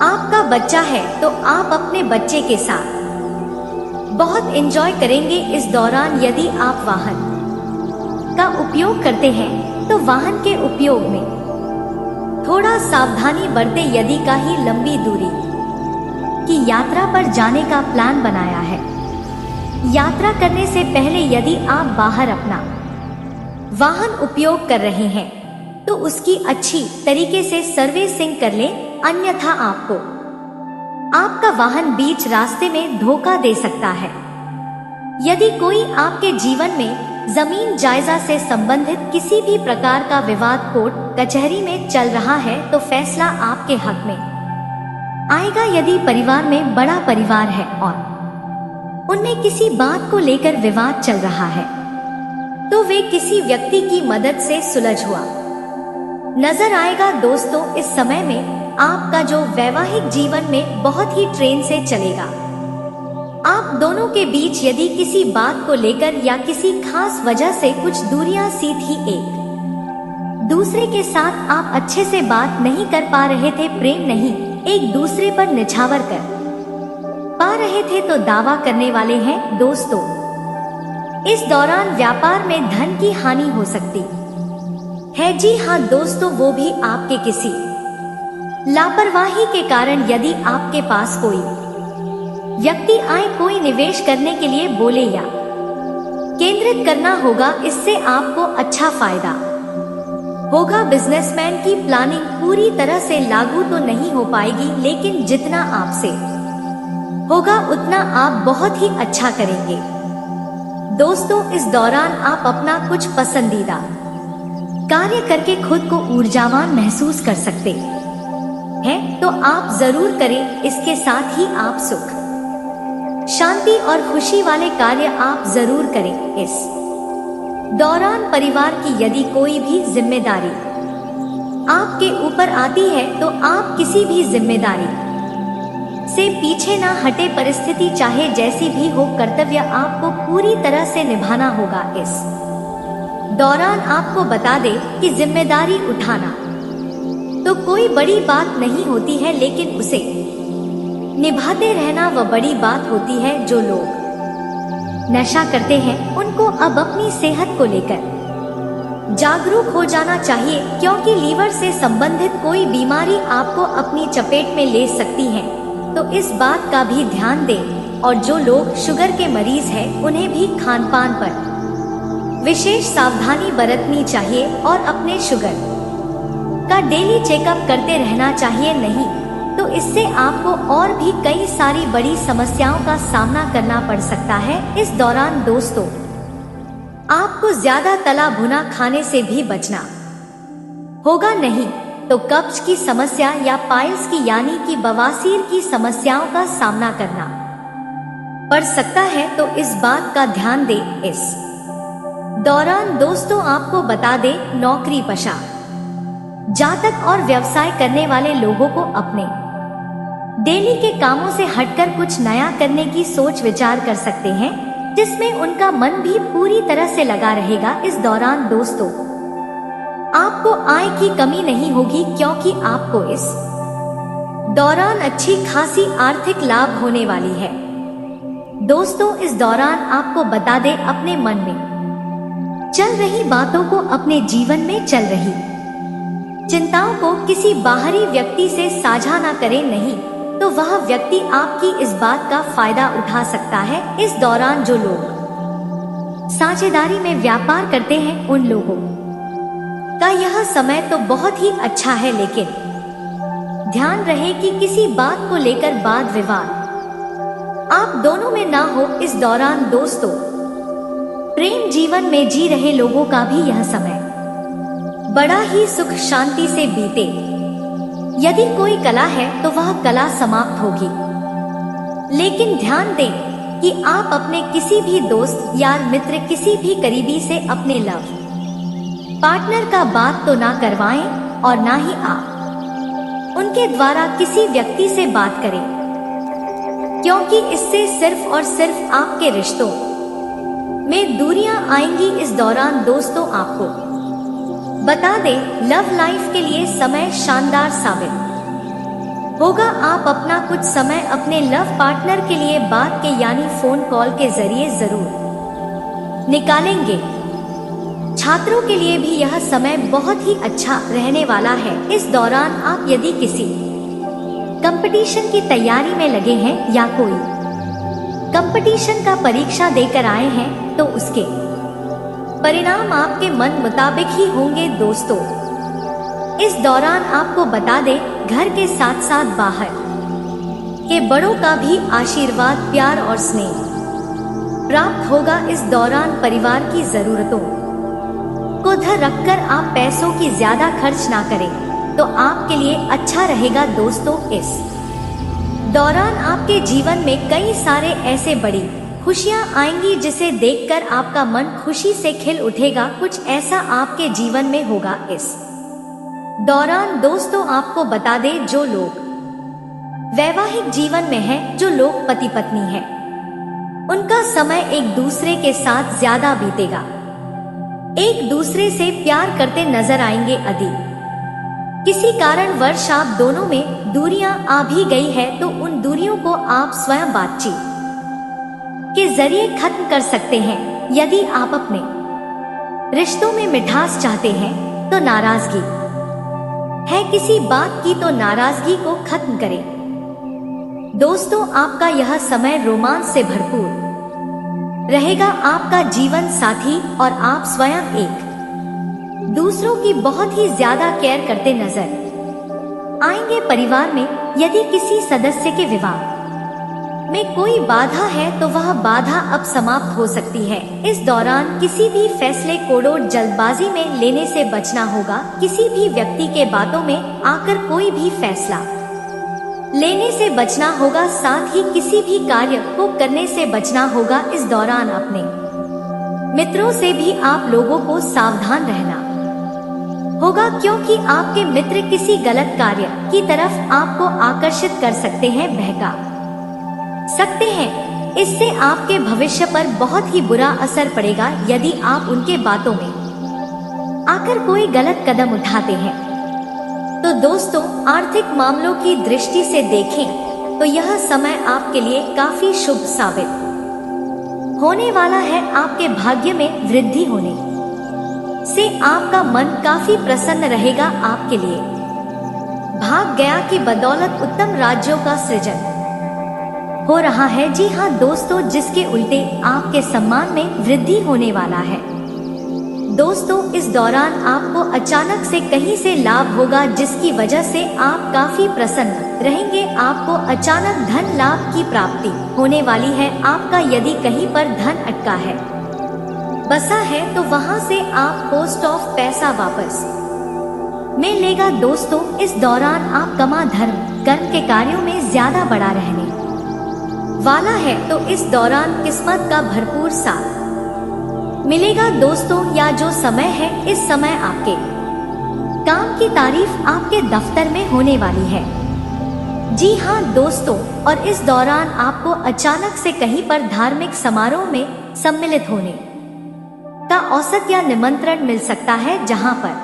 आपका बच्चा है तो आप अपने बच्चे के साथ बहुत एंजॉय करेंगे। इस दौरान यदि आप वाहन का उपयोग करते हैं तो वाहन के उपयोग में थोड़ा सावधानी बरतें। यदि कहीं लंबी दूरी की यात्रा पर जाने का प्लान बनाया है, यात्रा करने से पहले यदि आप बाहर अपना वाहन उपयोग कर रहे हैं तो उसकी अच्छी तरीके से सर्विसिंग कर लें, अन्यथा आपका वाहन बीच रास्ते में धोखा दे सकता है। यदि कोई आपके जीवन में जमीन जायजा से संबंधित किसी भी प्रकार का विवाद कोर्ट कचहरी में चल रहा है तो फैसला आपके हक में आएगा। यदि परिवार में बड़ा परिवार है और उनमें किसी बात को लेकर विवाद चल रहा है तो वे किसी व्यक्ति की मदद से सुलझ हुआ नजर आएगा। दोस्तों, इस समय में आपका जो वैवाहिक जीवन में बहुत ही ट्रेन से चलेगा। आप दोनों के बीच यदि किसी बात को लेकर या किसी खास वजह से कुछ दूरियां सी थी, एक दूसरे के साथ आप अच्छे से बात नहीं कर पा रहे थे, प्रेम नहीं एक दूसरे पर निछावर कर पा रहे थे, तो दावा करने वाले हैं दोस्तों, इस दौरान व्यापार में धन की हानि हो सकती है। जी हाँ दोस्तों, वो भी आपके किसी लापरवाही के कारण। यदि आपके पास कोई व्यक्ति आए कोई निवेश करने के लिए बोले या केंद्रित करना होगा, इससे आपको अच्छा फायदा होगा। बिजनेसमैन की प्लानिंग पूरी तरह से लागू तो नहीं हो पाएगी, लेकिन जितना आपसे होगा उतना आप बहुत ही अच्छा करेंगे। दोस्तों, इस दौरान आप अपना कुछ पसंदीदा कार्य करके खुद को ऊर्जावान महसूस कर सकते हैं, तो आप जरूर करें। इसके साथ ही आप सुख शांति और खुशी वाले कार्य आप जरूर करें। इस दौरान परिवार की यदि कोई भी जिम्मेदारी आपके ऊपर आती है तो आप किसी भी जिम्मेदारी से पीछे ना हटे। परिस्थिति चाहे जैसी भी हो, कर्तव्य आपको पूरी तरह से निभाना होगा। इस दौरान आपको बता दें कि जिम्मेदारी उठाना तो कोई बड़ी बात नहीं होती है, लेकिन उसे निभाते रहना वह बड़ी बात होती है। जो लोग नशा करते हैं उनको अब अपनी सेहत को लेकर जागरूक हो जाना चाहिए, क्योंकि लीवर से संबंधित कोई बीमारी आपको अपनी चपेट में ले सकती है, तो इस बात का भी ध्यान दें। और जो लोग शुगर के मरीज हैं उन्हें भी खान पान पर विशेष सावधानी बरतनी चाहिए और अपने शुगर का डेली चेकअप करते रहना चाहिए, नहीं तो इससे आपको और भी कई सारी बड़ी समस्याओं का सामना करना पड़ सकता है। इस दौरान दोस्तों, आपको ज्यादा तला भुना खाने से भी बचना होगा नहीं तो कब्ज की समस्या या पाइल्स की यानी कि बवासीर की समस्याओं का सामना करना पड़ सकता है, तो इस बात का ध्यान दें। इस दौरान दोस्तों आपको बता दें, नौकरी पेशा, जातक और व्यवसाय करने वाले लोगों को अपने डेली के कामों से हटकर कुछ नया करने की सोच विचार कर सकते हैं, जिसमें उनका मन भी पूरी तरह से लगा रहेगा। इस दौरान दोस्तों आपको आय की कमी नहीं होगी, क्योंकि आपको इस दौरान अच्छी खासी आर्थिक लाभ होने वाली है। दोस्तों इस दौरान आपको बता दें, अपने मन में चल रही बातों को अपने जीवन में चल रही चिंताओं को किसी बाहरी व्यक्ति से साझा ना करें, नहीं तो वह व्यक्ति आपकी इस बात का फायदा उठा सकता है। इस दौरान जो लोग साझेदारी में व्यापार करते हैं उन लोगों का यह समय तो बहुत ही अच्छा है, लेकिन ध्यान रहे कि किसी बात को लेकर वाद विवाद आप दोनों में ना हो। इस दौरान दोस्तों प्रेम जीवन में जी रहे लोगों का भी यह समय बड़ा ही सुख शांति से बीते। यदि कोई कला है तो वह कला समाप्त होगी, लेकिन ध्यान दें कि आप अपने किसी भी दोस्त यार मित्र किसी भी करीबी से अपने लव पार्टनर का बात तो ना करवाएं और ना ही आप उनके द्वारा किसी व्यक्ति से बात करें, क्योंकि इससे सिर्फ और सिर्फ आपके रिश्तों में दूरियां आएंगी। इस दौरान दोस्तों आपको बता दें, लव लाइफ के लिए समय शानदार साबित होगा। आप अपना कुछ समय अपने लव पार्टनर के लिए बात के यानी फोन कॉल के जरिए जरूर निकालेंगे। छात्रों के लिए भी यह समय बहुत ही अच्छा रहने वाला है। इस दौरान आप यदि किसी कंपटीशन की तैयारी में लगे हैं या कोई कंपटीशन का परीक्षा देकर आए हैं, तो उसके परिणाम आपके मन मुताबिक ही होंगे। दोस्तों इस दौरान आपको बता दें, घर के साथ साथ बाहर के बड़ों का भी आशीर्वाद प्यार और स्नेह प्राप्त होगा। इस दौरान परिवार की जरूरतों को ध्यान रखकर आप पैसों की ज्यादा खर्च ना करें, तो आपके लिए अच्छा रहेगा। दोस्तों इस दौरान आपके जीवन में कई सारे ऐसे बड़ी खुशियां आएंगी जिसे देखकर आपका मन खुशी से खिल उठेगा। कुछ ऐसा आपके जीवन में होगा। इस दौरान दोस्तों आपको बता दें, जो लोग वैवाहिक जीवन में हैं, जो लोग पति पत्नी हैं, उनका समय एक दूसरे के साथ ज्यादा बीतेगा, एक दूसरे से प्यार करते नजर आएंगे। यदि किसी कारणवश आप दोनों में दूरियां आ भी गई है, तो उन दूरियों को आप स्वयं बातचीत के जरिए खत्म कर सकते हैं। यदि आप अपने रिश्तों में मिठास चाहते हैं, तो नाराजगी है किसी बात की, तो नाराजगी को खत्म करें। दोस्तों आपका यह समय रोमांस से भरपूर रहेगा। आपका जीवन साथी और आप स्वयं एक दूसरों की बहुत ही ज्यादा केयर करते नजर आएंगे। परिवार में यदि किसी सदस्य के विवाह में कोई बाधा है, तो वह बाधा अब समाप्त हो सकती है। इस दौरान किसी भी फैसले को जल्दबाजी में लेने से बचना होगा। किसी भी व्यक्ति के बातों में आकर कोई भी फैसला लेने से बचना होगा। साथ ही किसी भी कार्य को करने से बचना होगा। इस दौरान अपने मित्रों से भी आप लोगों को सावधान रहना होगा, क्योंकि आपके मित्र किसी गलत कार्य की तरफ आपको आकर्षित कर सकते हैं, बहका सकते हैं। इससे आपके भविष्य पर बहुत ही बुरा असर पड़ेगा यदि आप उनके बातों में आकर कोई गलत कदम उठाते हैं। तो दोस्तों आर्थिक मामलों की दृष्टि से देखें तो यह समय आपके लिए काफी शुभ साबित होने वाला है। आपके भाग्य में वृद्धि होने से आपका मन काफी प्रसन्न रहेगा। आपके लिए भाग गया की बदौलत उत्तम राज्यों का सृजन हो रहा है। जी हाँ दोस्तों, जिसके उल्टे आपके सम्मान में वृद्धि होने वाला है। दोस्तों इस दौरान आपको अचानक से कहीं से लाभ होगा, जिसकी वजह से आप काफी प्रसन्न रहेंगे। आपको अचानक धन लाभ की प्राप्ति होने वाली है। आपका यदि कहीं पर धन अटका है, बसा है, तो वहां से आप पोस्ट ऑफ पैसा वापस मिलेगा। दोस्तों, इस दौरान आप कमा धर्म कर्म के कार्यों में ज्यादा बड़ा रहने वाला है, तो इस दौरान किस्मत का भरपूर साथ मिलेगा। दोस्तों, या जो समय है, इस समय आपके काम की तारीफ आपके दफ्तर में होने वाली है। जी हाँ दोस्तों, और इस दौरान आपको अचानक से कहीं पर धार्मिक समारोह में सम्मिलित होने का अवसर या निमंत्रण मिल सकता है, जहां पर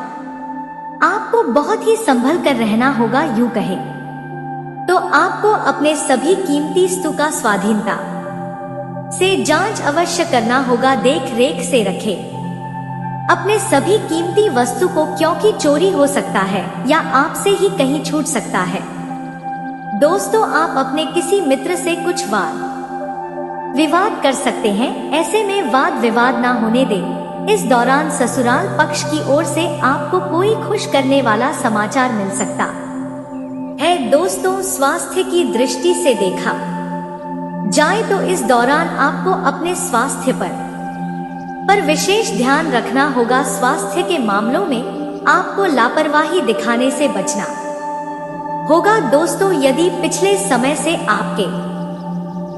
आपको बहुत ही संभल कर रहना होगा। यूं कहे तो आपको अपने सभी कीमती वस्तु का स्वाधीनता से जांच अवश्य करना होगा। देख रेख से रखें अपने सभी कीमती वस्तु को, क्योंकि चोरी हो सकता है या आपसे ही कहीं छूट सकता है। दोस्तों, आप अपने किसी मित्र से कुछ वाद विवाद कर सकते हैं। ऐसे में वाद विवाद ना होने दें। इस दौरान ससुराल पक्ष की ओर से आपको कोई खुश करने वाला समाचार मिल सकता है। दोस्तों, स्वास्थ्य की दृष्टि से देखा जाए तो इस दौरान आपको अपने स्वास्थ्य पर विशेष ध्यान रखना होगा। स्वास्थ्य के मामलों में आपको लापरवाही दिखाने से बचना होगा। दोस्तों, यदि पिछले समय से आपके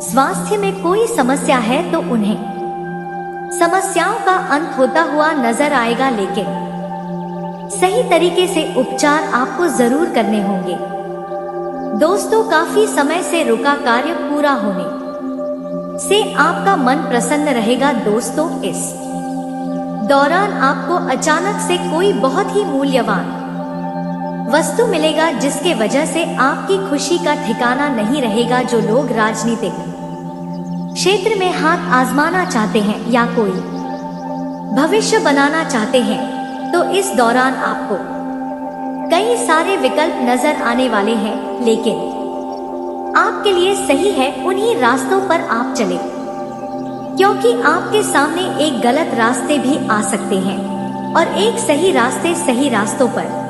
स्वास्थ्य में कोई समस्या है तो उन्हें समस्याओं का अंत होता हुआ नजर आएगा, लेकिन सही तरीके से उपचार आपको जरूर करने होंगे। दोस्तों, काफी समय से रुका कार्य पूरा होने से आपका मन प्रसन्न रहेगा। दोस्तों, इस दौरान आपको अचानक से कोई बहुत ही मूल्यवान वस्तु मिलेगा, जिसके वजह से आपकी खुशी का ठिकाना नहीं रहेगा। जो लोग राजनीतिक क्षेत्र में हाथ आजमाना चाहते हैं या कोई भविष्य बनाना चाहते हैं, तो इस दौरान आपको कई सारे विकल्प नजर आने वाले हैं, लेकिन आपके लिए सही है उन्हीं रास्तों पर आप चले, क्योंकि आपके सामने एक गलत रास्ते भी आ सकते हैं और एक सही रास्तों पर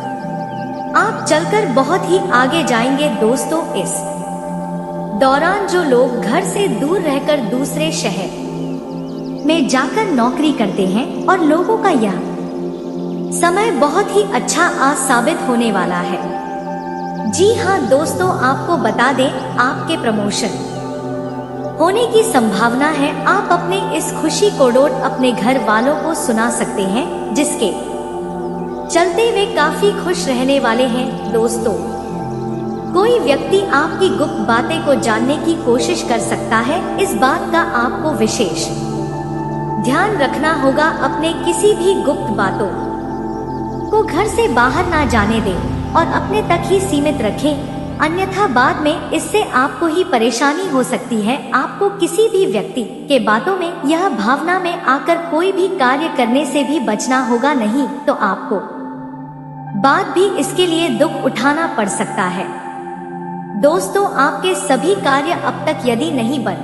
आप चलकर बहुत ही आगे जाएंगे। दोस्तों, इस दौरान जो लोग घर से दूर रहकर दूसरे शहर में जाकर नौकरी करते हैं, और लोगों का यह समय बहुत ही अच्छा आज साबित होने वाला है। जी हाँ दोस्तों, आपको बता दें, आपके प्रमोशन होने की संभावना है। आप अपने इस खुशी को अपने घर वालों को सुना सकते हैं, जिसके चलते वे काफी खुश रहने वाले हैं। दोस्तों, कोई व्यक्ति आपकी गुप्त बातें को जानने की कोशिश कर सकता है। इस बात का आपको विशेष ध्यान रखना होगा। अपने किसी भी गुप्त बातों को घर से बाहर ना जाने दें और अपने तक ही सीमित रखें, अन्यथा बाद में इससे आपको ही परेशानी हो सकती है। आपको किसी भी व्यक्ति के बातों में यह भावना में आकर कोई भी कार्य करने से भी बचना होगा, नहीं तो आपको बाद भी इसके लिए दुख उठाना पड़ सकता है। दोस्तों, आपके सभी कार्य अब तक यदि नहीं बन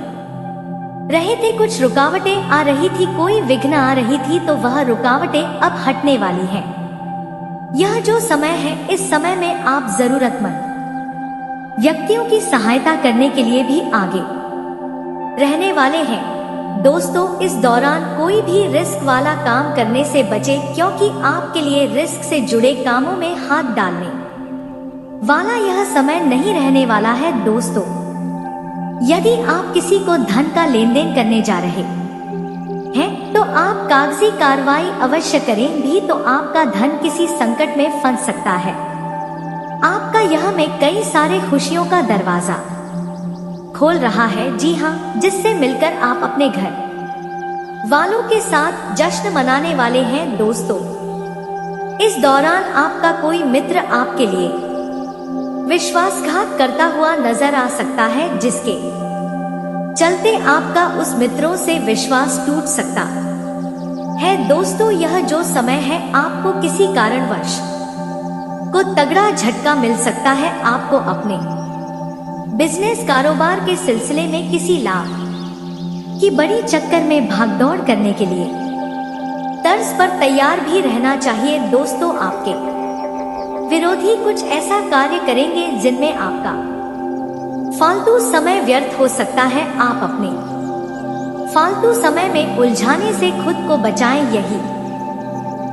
रहे थे, कुछ रुकावटें आ रही थी, कोई विघ्न आ रही थी, तो वह रुकावटें अब हटने वाली हैं। यह जो समय है, इस समय में आप जरूरतमंद व्यक्तियों की सहायता करने के लिए भी आगे रहने वाले हैं। दोस्तों, इस दौरान कोई भी रिस्क वाला काम करने से बचें, क्योंकि आपके लिए रिस्क से जुड़े कामों में हाथ डालने वाला यह समय नहीं रहने वाला है। दोस्तों, यदि आप किसी को धन का लेन देन करने जा रहे हैं, तो आप कागजी कार्रवाई अवश्य करें, भी तो आपका धन किसी संकट में फंस सकता है। आपका यह में कई सारे खुशियों का दरवाजा खोल रहा है। जी हाँ, जिससे मिलकर आप अपने घर वालों के साथ जश्न मनाने वाले हैं। दोस्तों, इस दौरान आपका कोई मित्र आपके लिए विश्वासघात करता हुआ नजर आ सकता है, जिसके चलते आपका उस मित्रों से विश्वास टूट सकता है। दोस्तों, यह जो समय है, आपको किसी कारणवश को तगड़ा झटका मिल सकता है। आपको अपने बिजनेस कारोबार के सिलसिले में किसी लाभ की बड़ी चक्कर में भागदौड़ करने के लिए तर्ज पर तैयार भी रहना चाहिए। दोस्तों, आपके विरोधी कुछ ऐसा कार्य करेंगे जिनमें आपका फालतू समय व्यर्थ हो सकता है। आप अपने फालतू समय में उलझाने से खुद को बचाएं। यही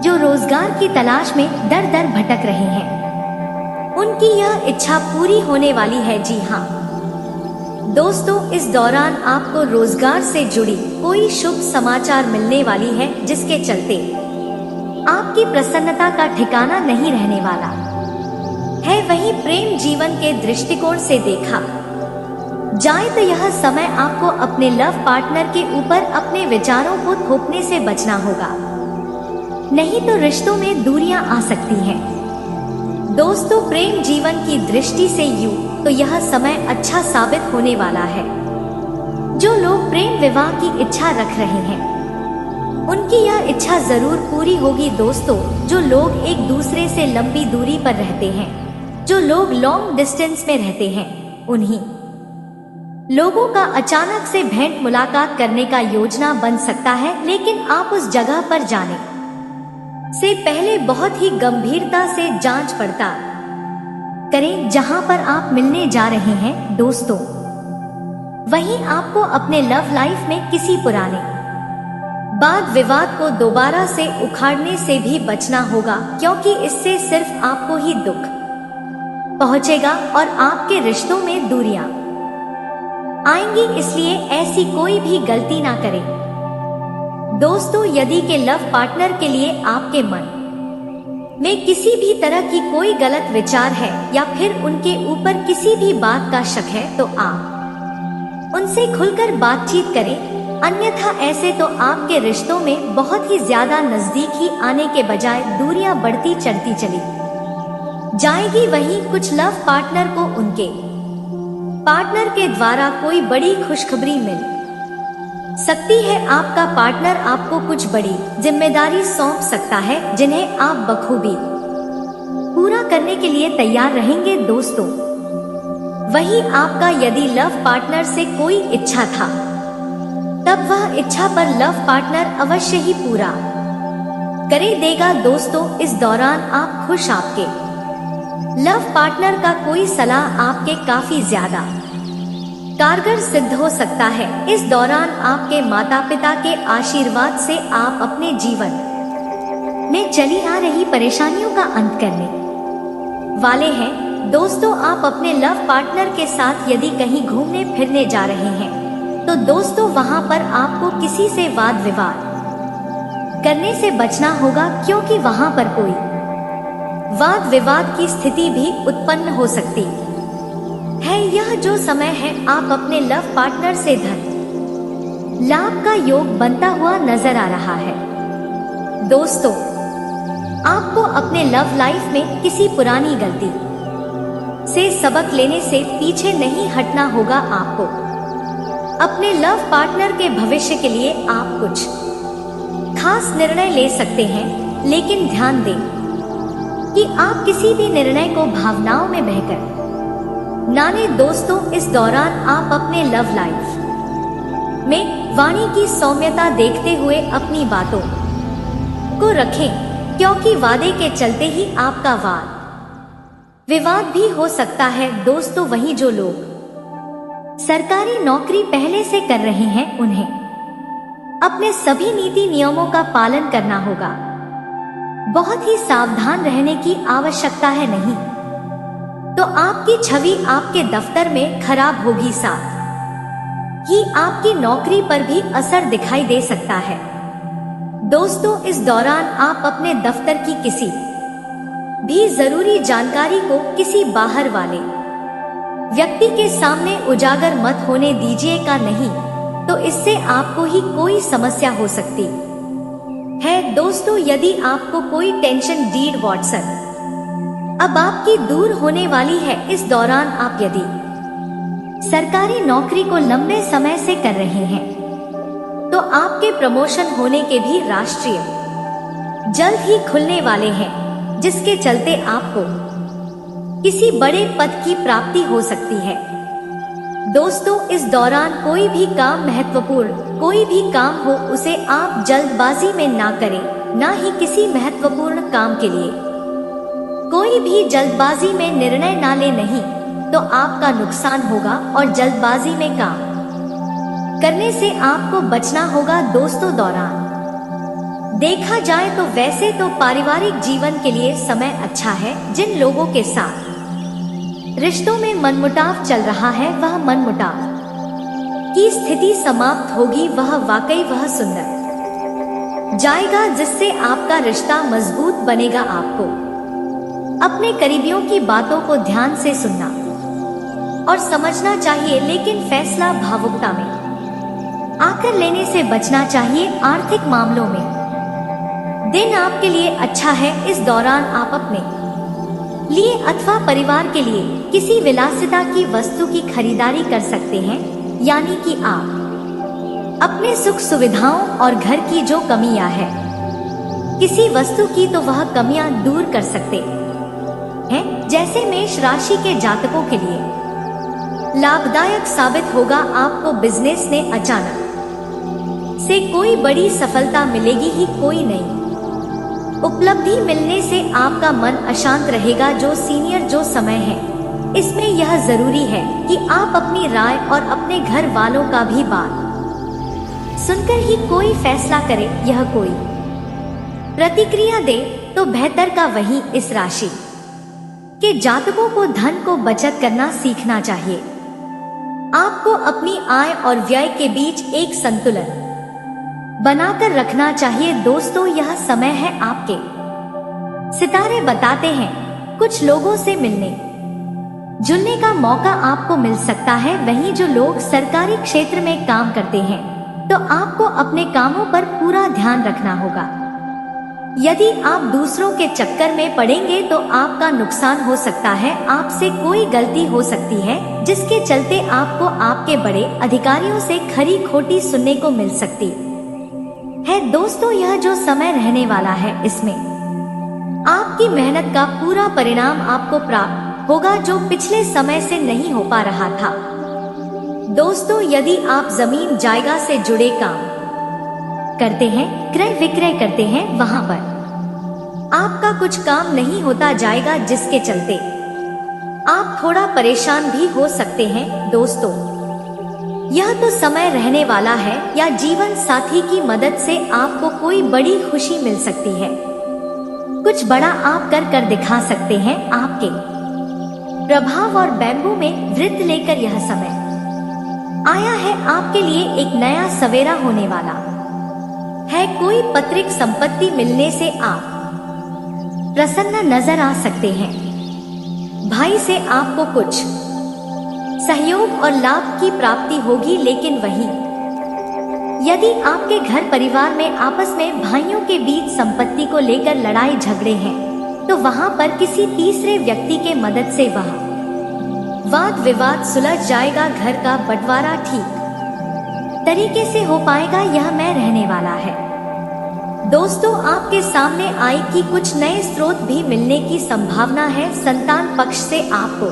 जो रोजगार की तलाश में दर दर भटक रहे हैं, उनकी यह इच्छा पूरी होने वाली है। जी हाँ दोस्तों, इस दौरान आपको रोजगार से जुड़ी कोई शुभ समाचार मिलने वाली है, जिसके चलते आपकी प्रसन्नता का ठिकाना नहीं रहने वाला है। वहीं प्रेम जीवन के दृष्टिकोण से देखा जाए तो यह समय आपको अपने लव पार्टनर के ऊपर अपने विचारों को थोपने से बचना होगा, नहीं तो रिश्तों में दूरियां आ सकती हैं। दोस्तों, प्रेम जीवन की दृष्टि से यूं तो यह समय अच्छा साबित होने वाला है। जो लोग प्रेम विवाह की इच्छा रख रहे हैं, उनकी यह इच्छा जरूर पूरी होगी। दोस्तों, जो लोग एक दूसरे से लंबी दूरी पर रहते हैं, जो लोग लॉन्ग डिस्टेंस में रहते हैं, उन्हीं लोगों का अचानक से भेंट मुलाकात करने का योजना बन सकता है। लेकिन आप उस जगह पर जाने से पहले बहुत ही गंभीरता से जांच पड़ताल करें जहां पर आप मिलने जा रहे हैं। दोस्तों, वहीं आपको अपने लव लाइफ में किसी पुराने वाद विवाद को दोबारा से उखाड़ने से भी बचना होगा, क्योंकि इससे सिर्फ आपको ही दुख पहुंचेगा और आपके रिश्तों में दूरियां आएंगी। इसलिए ऐसी कोई भी गलती ना करें। दोस्तों, यदि के लव पार्टनर के लिए आपके मन में किसी भी तरह की कोई गलत विचार है या फिर उनके ऊपर किसी भी बात का शक है, तो आप उनसे खुलकर बातचीत करें। अन्यथा ऐसे तो आपके रिश्तों में बहुत ही ज्यादा नजदीक ही आने के बजाय दूरियां बढ़ती चढ़ती चली जाएगी। वहीं कुछ लव पार्टनर को उनके पार्टनर के द्वारा कोई बड़ी खुशखबरी मिल सकती है। आपका पार्टनर आपको कुछ बड़ी जिम्मेदारी सौंप सकता है, जिन्हें आप बखूबी पूरा करने के लिए तैयार रहेंगे। दोस्तों, वहीं आपका यदि लव पार्टनर से कोई इच्छा था, तब वह इच्छा पर लव पार्टनर अवश्य ही पूरा करे देगा। दोस्तों, इस दौरान आप खुश आपके लव पार्टनर का कोई सलाह आपके काफी ज्यादा कारगर सिद्ध हो सकता है। इस दौरान आपके माता पिता के आशीर्वाद से आप अपने जीवन में चली आ रही परेशानियों का अंत करने वाले हैं। दोस्तों, आप अपने लव पार्टनर के साथ यदि कहीं घूमने फिरने जा रहे हैं, तो दोस्तों वहां पर आपको किसी से वाद विवाद करने से बचना होगा, क्योंकि वहां पर कोई वाद विवाद की स्थिति भी उत्पन्न हो सकती है। यह जो समय है, आप अपने लव पार्टनर से धन लाभ का योग बनता हुआ नजर आ रहा है। दोस्तों, आपको अपने लव लाइफ में किसी पुरानी गलती से सबक लेने से पीछे नहीं हटना होगा। आपको अपने लव पार्टनर के भविष्य के लिए आप कुछ खास निर्णय ले सकते हैं, लेकिन ध्यान दें कि आप किसी भी निर्णय को भावनाओं में बहकर ना लें। दोस्तों, इस दौरान आप अपने लव लाइफ में वाणी की सौम्यता देखते हुए अपनी बातों को रखें, क्योंकि वादे के चलते ही आपका वाद विवाद भी हो सकता है। दोस्तों, वहीं जो लोग सरकारी नौकरी पहले से कर रहे हैं, उन्हें अपने सभी नीति नियमों का पालन करना होगा। बहुत ही सावधान रहने की आवश्यकता है, नहीं तो आपकी छवि आपके दफ्तर में खराब होगी, साथ ही आपकी नौकरी पर भी असर दिखाई दे सकता है। दोस्तों, इस दौरान आप अपने दफ्तर की किसी भी जरूरी जानकारी को किसी बाहर वाले व्यक्ति के सामने उजागर मत होने दीजिएगा, नहीं तो इससे आपको ही कोई समस्या हो सकती है। दोस्तों, यदि आपको कोई टेंशन डीड व्हाट्सएप अब आपकी दूर होने वाली है। इस दौरान आप यदि सरकारी नौकरी को लंबे समय से कर रहे हैं, तो आपके प्रमोशन होने के भी राष्ट्रीय जल्द ही खुलने वाले हैं, जिसके चलते आपको किसी बड़े पद की प्राप्ति हो सकती है। दोस्तों, इस दौरान कोई भी काम महत्वपूर्ण कोई भी काम हो, उसे आप जल्दबाजी में ना करें, ना ही किसी महत्वपूर्ण काम के लिए कोई भी जल्दबाजी में निर्णय ना ले, नहीं तो आपका नुकसान होगा और जल्दबाजी में काम करने से आपको बचना होगा। दोस्तों, देखा जाए तो वैसे तो पारिवारिक जीवन के लिए समय अच्छा है। जिन लोगों के साथ रिश्तों में मनमुटाव चल रहा है, वह मनमुटाव की स्थिति समाप्त होगी। वह सुंदर जाएगा, जिससे आपका रिश्ता मजबूत बनेगा। आपको अपने करीबियों की बातों को ध्यान से सुनना और समझना चाहिए, लेकिन फैसला भावुकता में आकर लेने से बचना चाहिए। आर्थिक मामलों में दिन आपके लिए अच्छा है। इस दौरान आप अपने लिए अथवा परिवार के लिए किसी विलासिता की वस्तु की खरीदारी कर सकते हैं, यानी कि आप अपने सुख सुविधाओं और घर की जो कमियां है किसी वस्तु की, तो वह कमियां दूर कर सकते हैं। जैसे मेष राशि के जातकों के लिए लाभदायक साबित होगा। आपको बिजनेस में अचानक से कोई बड़ी सफलता मिलेगी ही। कोई नई उपलब्धि मिलने से आपका मन अशांत रहेगा। जो समय है, इसमें यह जरूरी है कि आप अपनी राय और अपने घर वालों का भी बात सुनकर ही कोई फैसला करें। यह कोई प्रतिक्रिया दे तो बेहतर का वही। इस राशि के जातकों को धन को बचत करना सीखना चाहिए। आपको अपनी आय और व्यय के बीच एक संतुलन बनाकर रखना चाहिए। दोस्तों, यह समय है आपके सितारे बताते हैं कुछ लोगों से मिलने जुलने का मौका आपको मिल सकता है। वहीं जो लोग सरकारी क्षेत्र में काम करते हैं, तो आपको अपने कामों पर पूरा ध्यान रखना होगा। यदि आप दूसरों के चक्कर में पड़ेंगे तो आपका नुकसान हो सकता है। आपसे कोई गलती हो सकती है, जिसके चलते आपको आपके बड़े अधिकारियों से खरी खोटी सुनने को मिल सकती है। दोस्तों, यह जो समय रहने वाला है, इसमें आपकी मेहनत का पूरा परिणाम आपको प्राप्त होगा, जो पिछले समय से नहीं हो पा रहा था। दोस्तों, यदि आप जमीन जायदाद से जुड़े काम करते हैं, क्रय विक्रय करते हैं, वहां पर आपका कुछ काम नहीं होता जाएगा, जिसके चलते आप थोड़ा परेशान भी हो सकते हैं। दोस्तों, यह तो समय रहने वाला है, या जीवन साथी की मदद से आपको कोई बड़ी खुशी मिल सकती है। कुछ बड़ा आप कर दिखा सकते हैं। आपके प्रभाव और बैम्बू में वृत्त लेकर यह समय आया है। आपके लिए एक नया सवेरा होने वाला है। कोई पैतृक संपत्ति मिलने से आप प्रसन्न नजर आ सकते हैं। भाई से आपको कुछ सहयोग और लाभ की प्राप्ति होगी। लेकिन वहीं यदि आपके घर परिवार में आपस में भाइयों के बीच संपत्ति को लेकर लड़ाई झगड़े हैं, तो वहां पर किसी तीसरे व्यक्ति के मदद से वह वाद विवाद सुलझ जाएगा। घर का बंटवारा ठीक तरीके से हो पाएगा। यह मैं रहने वाला है। दोस्तों, आपके सामने आय की कुछ नए स्रोत भी मिलने की संभावना है। संतान पक्ष से आपको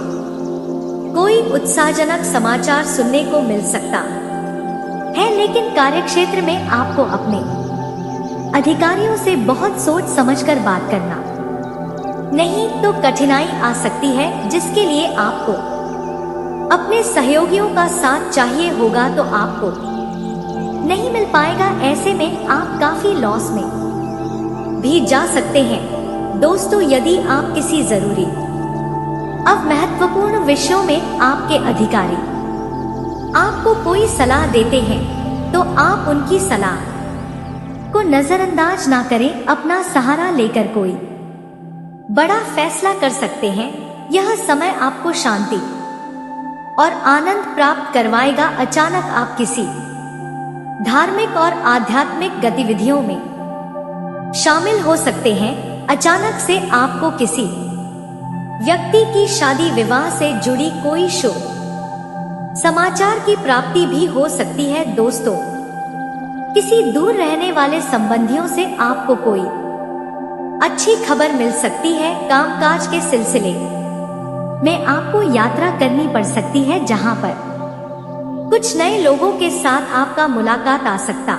कोई उत्साहजनक समाचार सुनने को मिल सकता है, लेकिन कार्यक्षेत्र में आपको अपने अधिकारियों से बहुत सोच समझकर बात करना, नहीं तो कठिनाई आ सकती है, जिसके लिए आपको अपने सहयोगियों का साथ चाहिए होगा, तो आपको नहीं मिल पाएगा। ऐसे में आप काफी लॉस में भी जा सकते हैं। दोस्तों, यदि आप किसी जरूरी अब महत्वपूर्ण विषयों में आपके अधिकारी आपको कोई सलाह देते हैं, तो आप उनकी सलाह को नजरअंदाज ना करें। अपना सहारा लेकर कोई बड़ा फैसला कर सकते हैं। यह समय आपको शांति और आनंद प्राप्त करवाएगा। अचानक आप किसी धार्मिक और आध्यात्मिक गतिविधियों में शामिल हो सकते हैं। अचानक से आपको किसी व्यक्ति की शादी विवाह से जुड़ी कोई शुभ समाचार की प्राप्ति भी हो सकती है। दोस्तों, किसी दूर रहने वाले संबंधियों से आपको कोई अच्छी खबर मिल सकती है। कामकाज के सिलसिले में आपको यात्रा करनी पड़ सकती है, जहां पर कुछ नए लोगों के साथ आपका मुलाकात आ सकता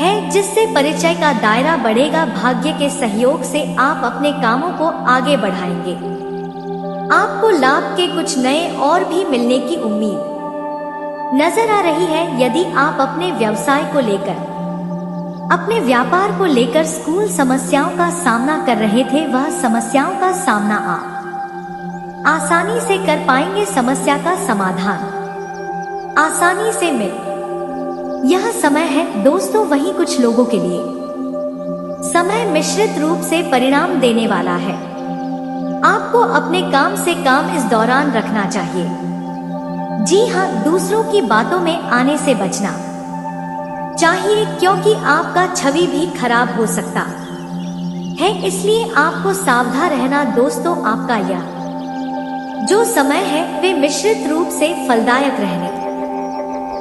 है, जिससे परिचय का दायरा बढ़ेगा। भाग्य के सहयोग से आप अपने कामों को आगे बढ़ाएंगे। आपको लाभ के कुछ नए और भी मिलने की उम्मीद नजर आ रही है। यदि आप अपने व्यवसाय को लेकर अपने व्यापार को लेकर स्कूल समस्याओं का सामना कर रहे थे, वह समस्याओं का सामना आप आसानी से कर पाएंगे। समस्या का समाधान आसानी से मिल यह समय है दोस्तों वहीं कुछ लोगों के लिए समय मिश्रित रूप से परिणाम देने वाला है। आपको अपने काम से काम इस दौरान रखना चाहिए। जी हाँ, दूसरों की बातों में आने से बचना चाहिए क्योंकि आपका छवि भी खराब हो सकता है, इसलिए आपको सावधान रहना। दोस्तों आपका यह जो समय है वे मिश्रित रूप से फलदायक रहने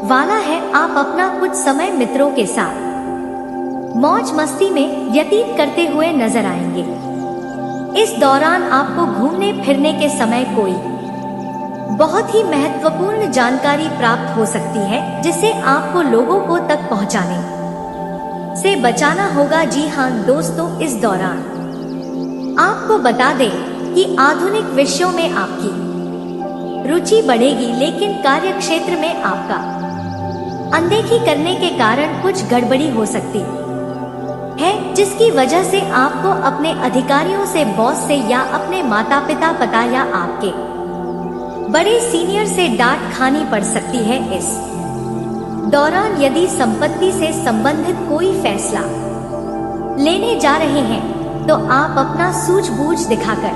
वाला है। आप अपना कुछ समय मित्रों के साथ मौज मस्ती में व्यतीत करते हुए नजर आएंगे। इस दौरान आपको घूमने फिरने के समय कोई बहुत ही महत्वपूर्ण जानकारी प्राप्त हो सकती है, जिसे आपको लोगों को तक पहुंचाने से बचाना होगा। जी हाँ दोस्तों, इस दौरान आपको बता दें कि आधुनिक विषयों में आपकी रुचि बढ़ेगी, लेकिन कार्य क्षेत्र में आपका अनदेखी करने के कारण कुछ गड़बड़ी हो सकती है, जिसकी वजह से आपको अपने अधिकारियों से, बॉस से या अपने माता पिता, पता या आपके बड़े सीनियर से डांट खानी पड़ सकती है। इस दौरान यदि संपत्ति से संबंधित कोई फैसला लेने जा रहे हैं तो आप अपना सूझबूझ दिखाकर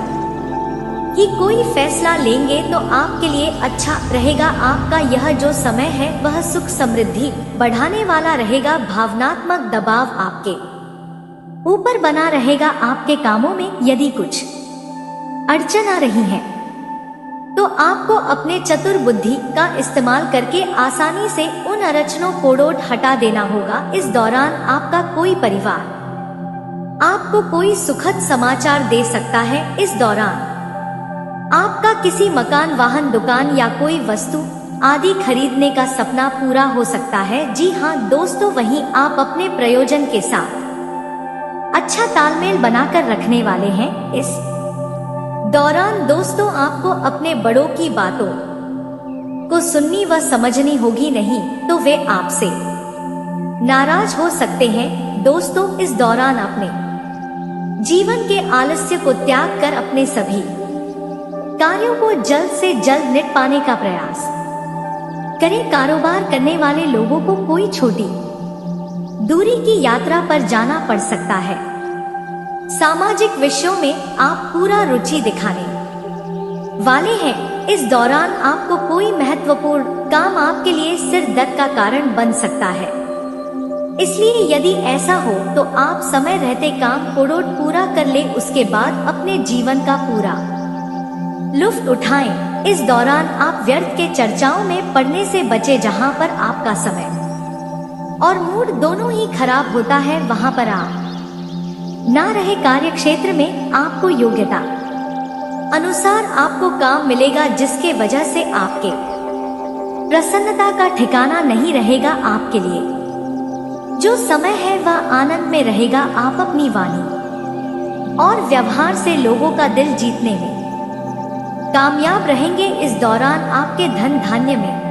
कि कोई फैसला लेंगे तो आपके लिए अच्छा रहेगा। आपका यह जो समय है वह सुख समृद्धि बढ़ाने वाला रहेगा। भावनात्मक दबाव आपके ऊपर बना रहेगा। आपके कामों में यदि कुछ अड़चन आ रही है तो आपको अपने चतुर बुद्धि का इस्तेमाल करके आसानी से उन अड़चनों को हटा देना होगा। इस दौरान आपका कोई परिवार आपको कोई सुखद समाचार दे सकता है। इस दौरान आपका किसी मकान, वाहन, दुकान या कोई वस्तु आदि खरीदने का सपना पूरा हो सकता है। जी हाँ दोस्तों, वहीं आप अपने प्रयोजन के साथ अच्छा तालमेल बनाकर रखने वाले हैं। इस दौरान दोस्तों आपको अपने बड़ों की बातों को सुननी व समझनी होगी, नहीं तो वे आपसे नाराज हो सकते हैं। दोस्तों इस दौरान अपने जीवन के आलस्य को त्याग कर अपने सभी कार्यों को जल्द से जल्द निपटाने का प्रयास करें। कारोबार करने वाले लोगों को कोई छोटी दूरी की यात्रा पर जाना पड़ सकता है। सामाजिक विषयों में आप पूरा रुचि दिखाने वाले हैं। इस दौरान आपको कोई महत्वपूर्ण काम आपके लिए सिर दर्द का कारण बन सकता है, इसलिए यदि ऐसा हो तो आप समय रहते काम को पूरा कर ले, उसके बाद अपने जीवन का पूरा लुत्फ उठाएं। इस दौरान आप व्यर्थ के चर्चाओं में पड़ने से बचे, जहां पर आपका समय और मूड दोनों ही खराब होता है, वहां पर आप ना रहे। कार्य क्षेत्र में आपको योग्यता अनुसार आपको काम मिलेगा, जिसके वजह से आपके प्रसन्नता का ठिकाना नहीं रहेगा। आपके लिए जो समय है वह आनंद में रहेगा। आप अपनी वाणी और व्यवहार से लोगों का दिल जीतने में कामयाब रहेंगे। इस दौरान आपके धन धान्य में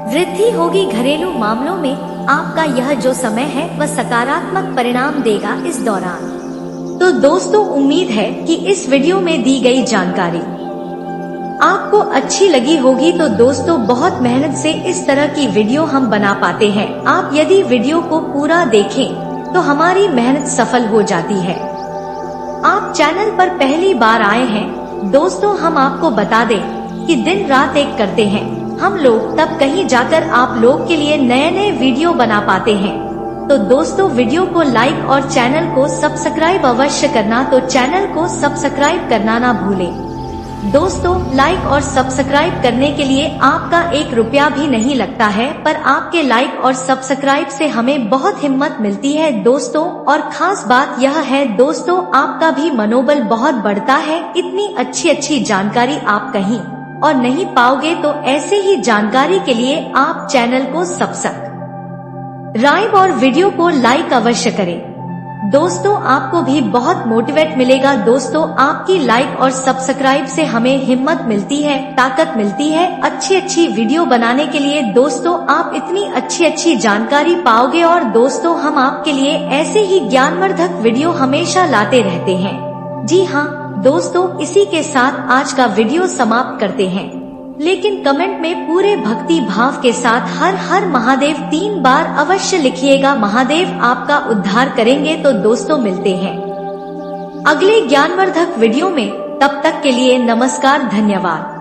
वृद्धि होगी। घरेलू मामलों में आपका यह जो समय है वह सकारात्मक परिणाम देगा इस दौरान। तो दोस्तों उम्मीद है कि इस वीडियो में दी गई जानकारी आपको अच्छी लगी होगी। तो दोस्तों बहुत मेहनत से इस तरह की वीडियो हम बना पाते हैं। आप यदि वीडियो को पूरा देखें तो हमारी मेहनत सफल हो जाती है। आप चैनल पर पहली बार आए हैं दोस्तों, हम आपको बता दें कि दिन रात एक करते हैं हम लोग, तब कहीं जाकर आप लोग के लिए नए नए वीडियो बना पाते हैं। तो दोस्तों वीडियो को लाइक और चैनल को सब्सक्राइब अवश्य करना। तो चैनल को सब्सक्राइब करना ना भूलें। दोस्तों लाइक और सब्सक्राइब करने के लिए आपका 1 रुपया भी नहीं लगता है, पर आपके लाइक और सब्सक्राइब से हमें बहुत हिम्मत मिलती है दोस्तों। और खास बात यह है दोस्तों, आपका भी मनोबल बहुत बढ़ता है। इतनी अच्छी जानकारी आप कहीं और नहीं पाओगे। तो ऐसे ही जानकारी के लिए आप चैनल को सब्सक्राइब और वीडियो को लाइक अवश्य करें। दोस्तों आपको भी बहुत मोटिवेट मिलेगा। दोस्तों आपकी लाइक और सब्सक्राइब से हमें हिम्मत मिलती है, ताकत मिलती है अच्छी वीडियो बनाने के लिए। दोस्तों आप इतनी अच्छी जानकारी पाओगे और दोस्तों हम आपके लिए ऐसे ही ज्ञानवर्धक वीडियो हमेशा लाते रहते हैं। जी हाँ दोस्तों, इसी के साथ आज का वीडियो समाप्त करते हैं, लेकिन कमेंट में पूरे भक्ति भाव के साथ हर हर महादेव 3 बार अवश्य लिखिएगा। महादेव आपका उद्धार करेंगे। तो दोस्तों मिलते हैं अगले ज्ञानवर्धक वीडियो में, तब तक के लिए नमस्कार, धन्यवाद।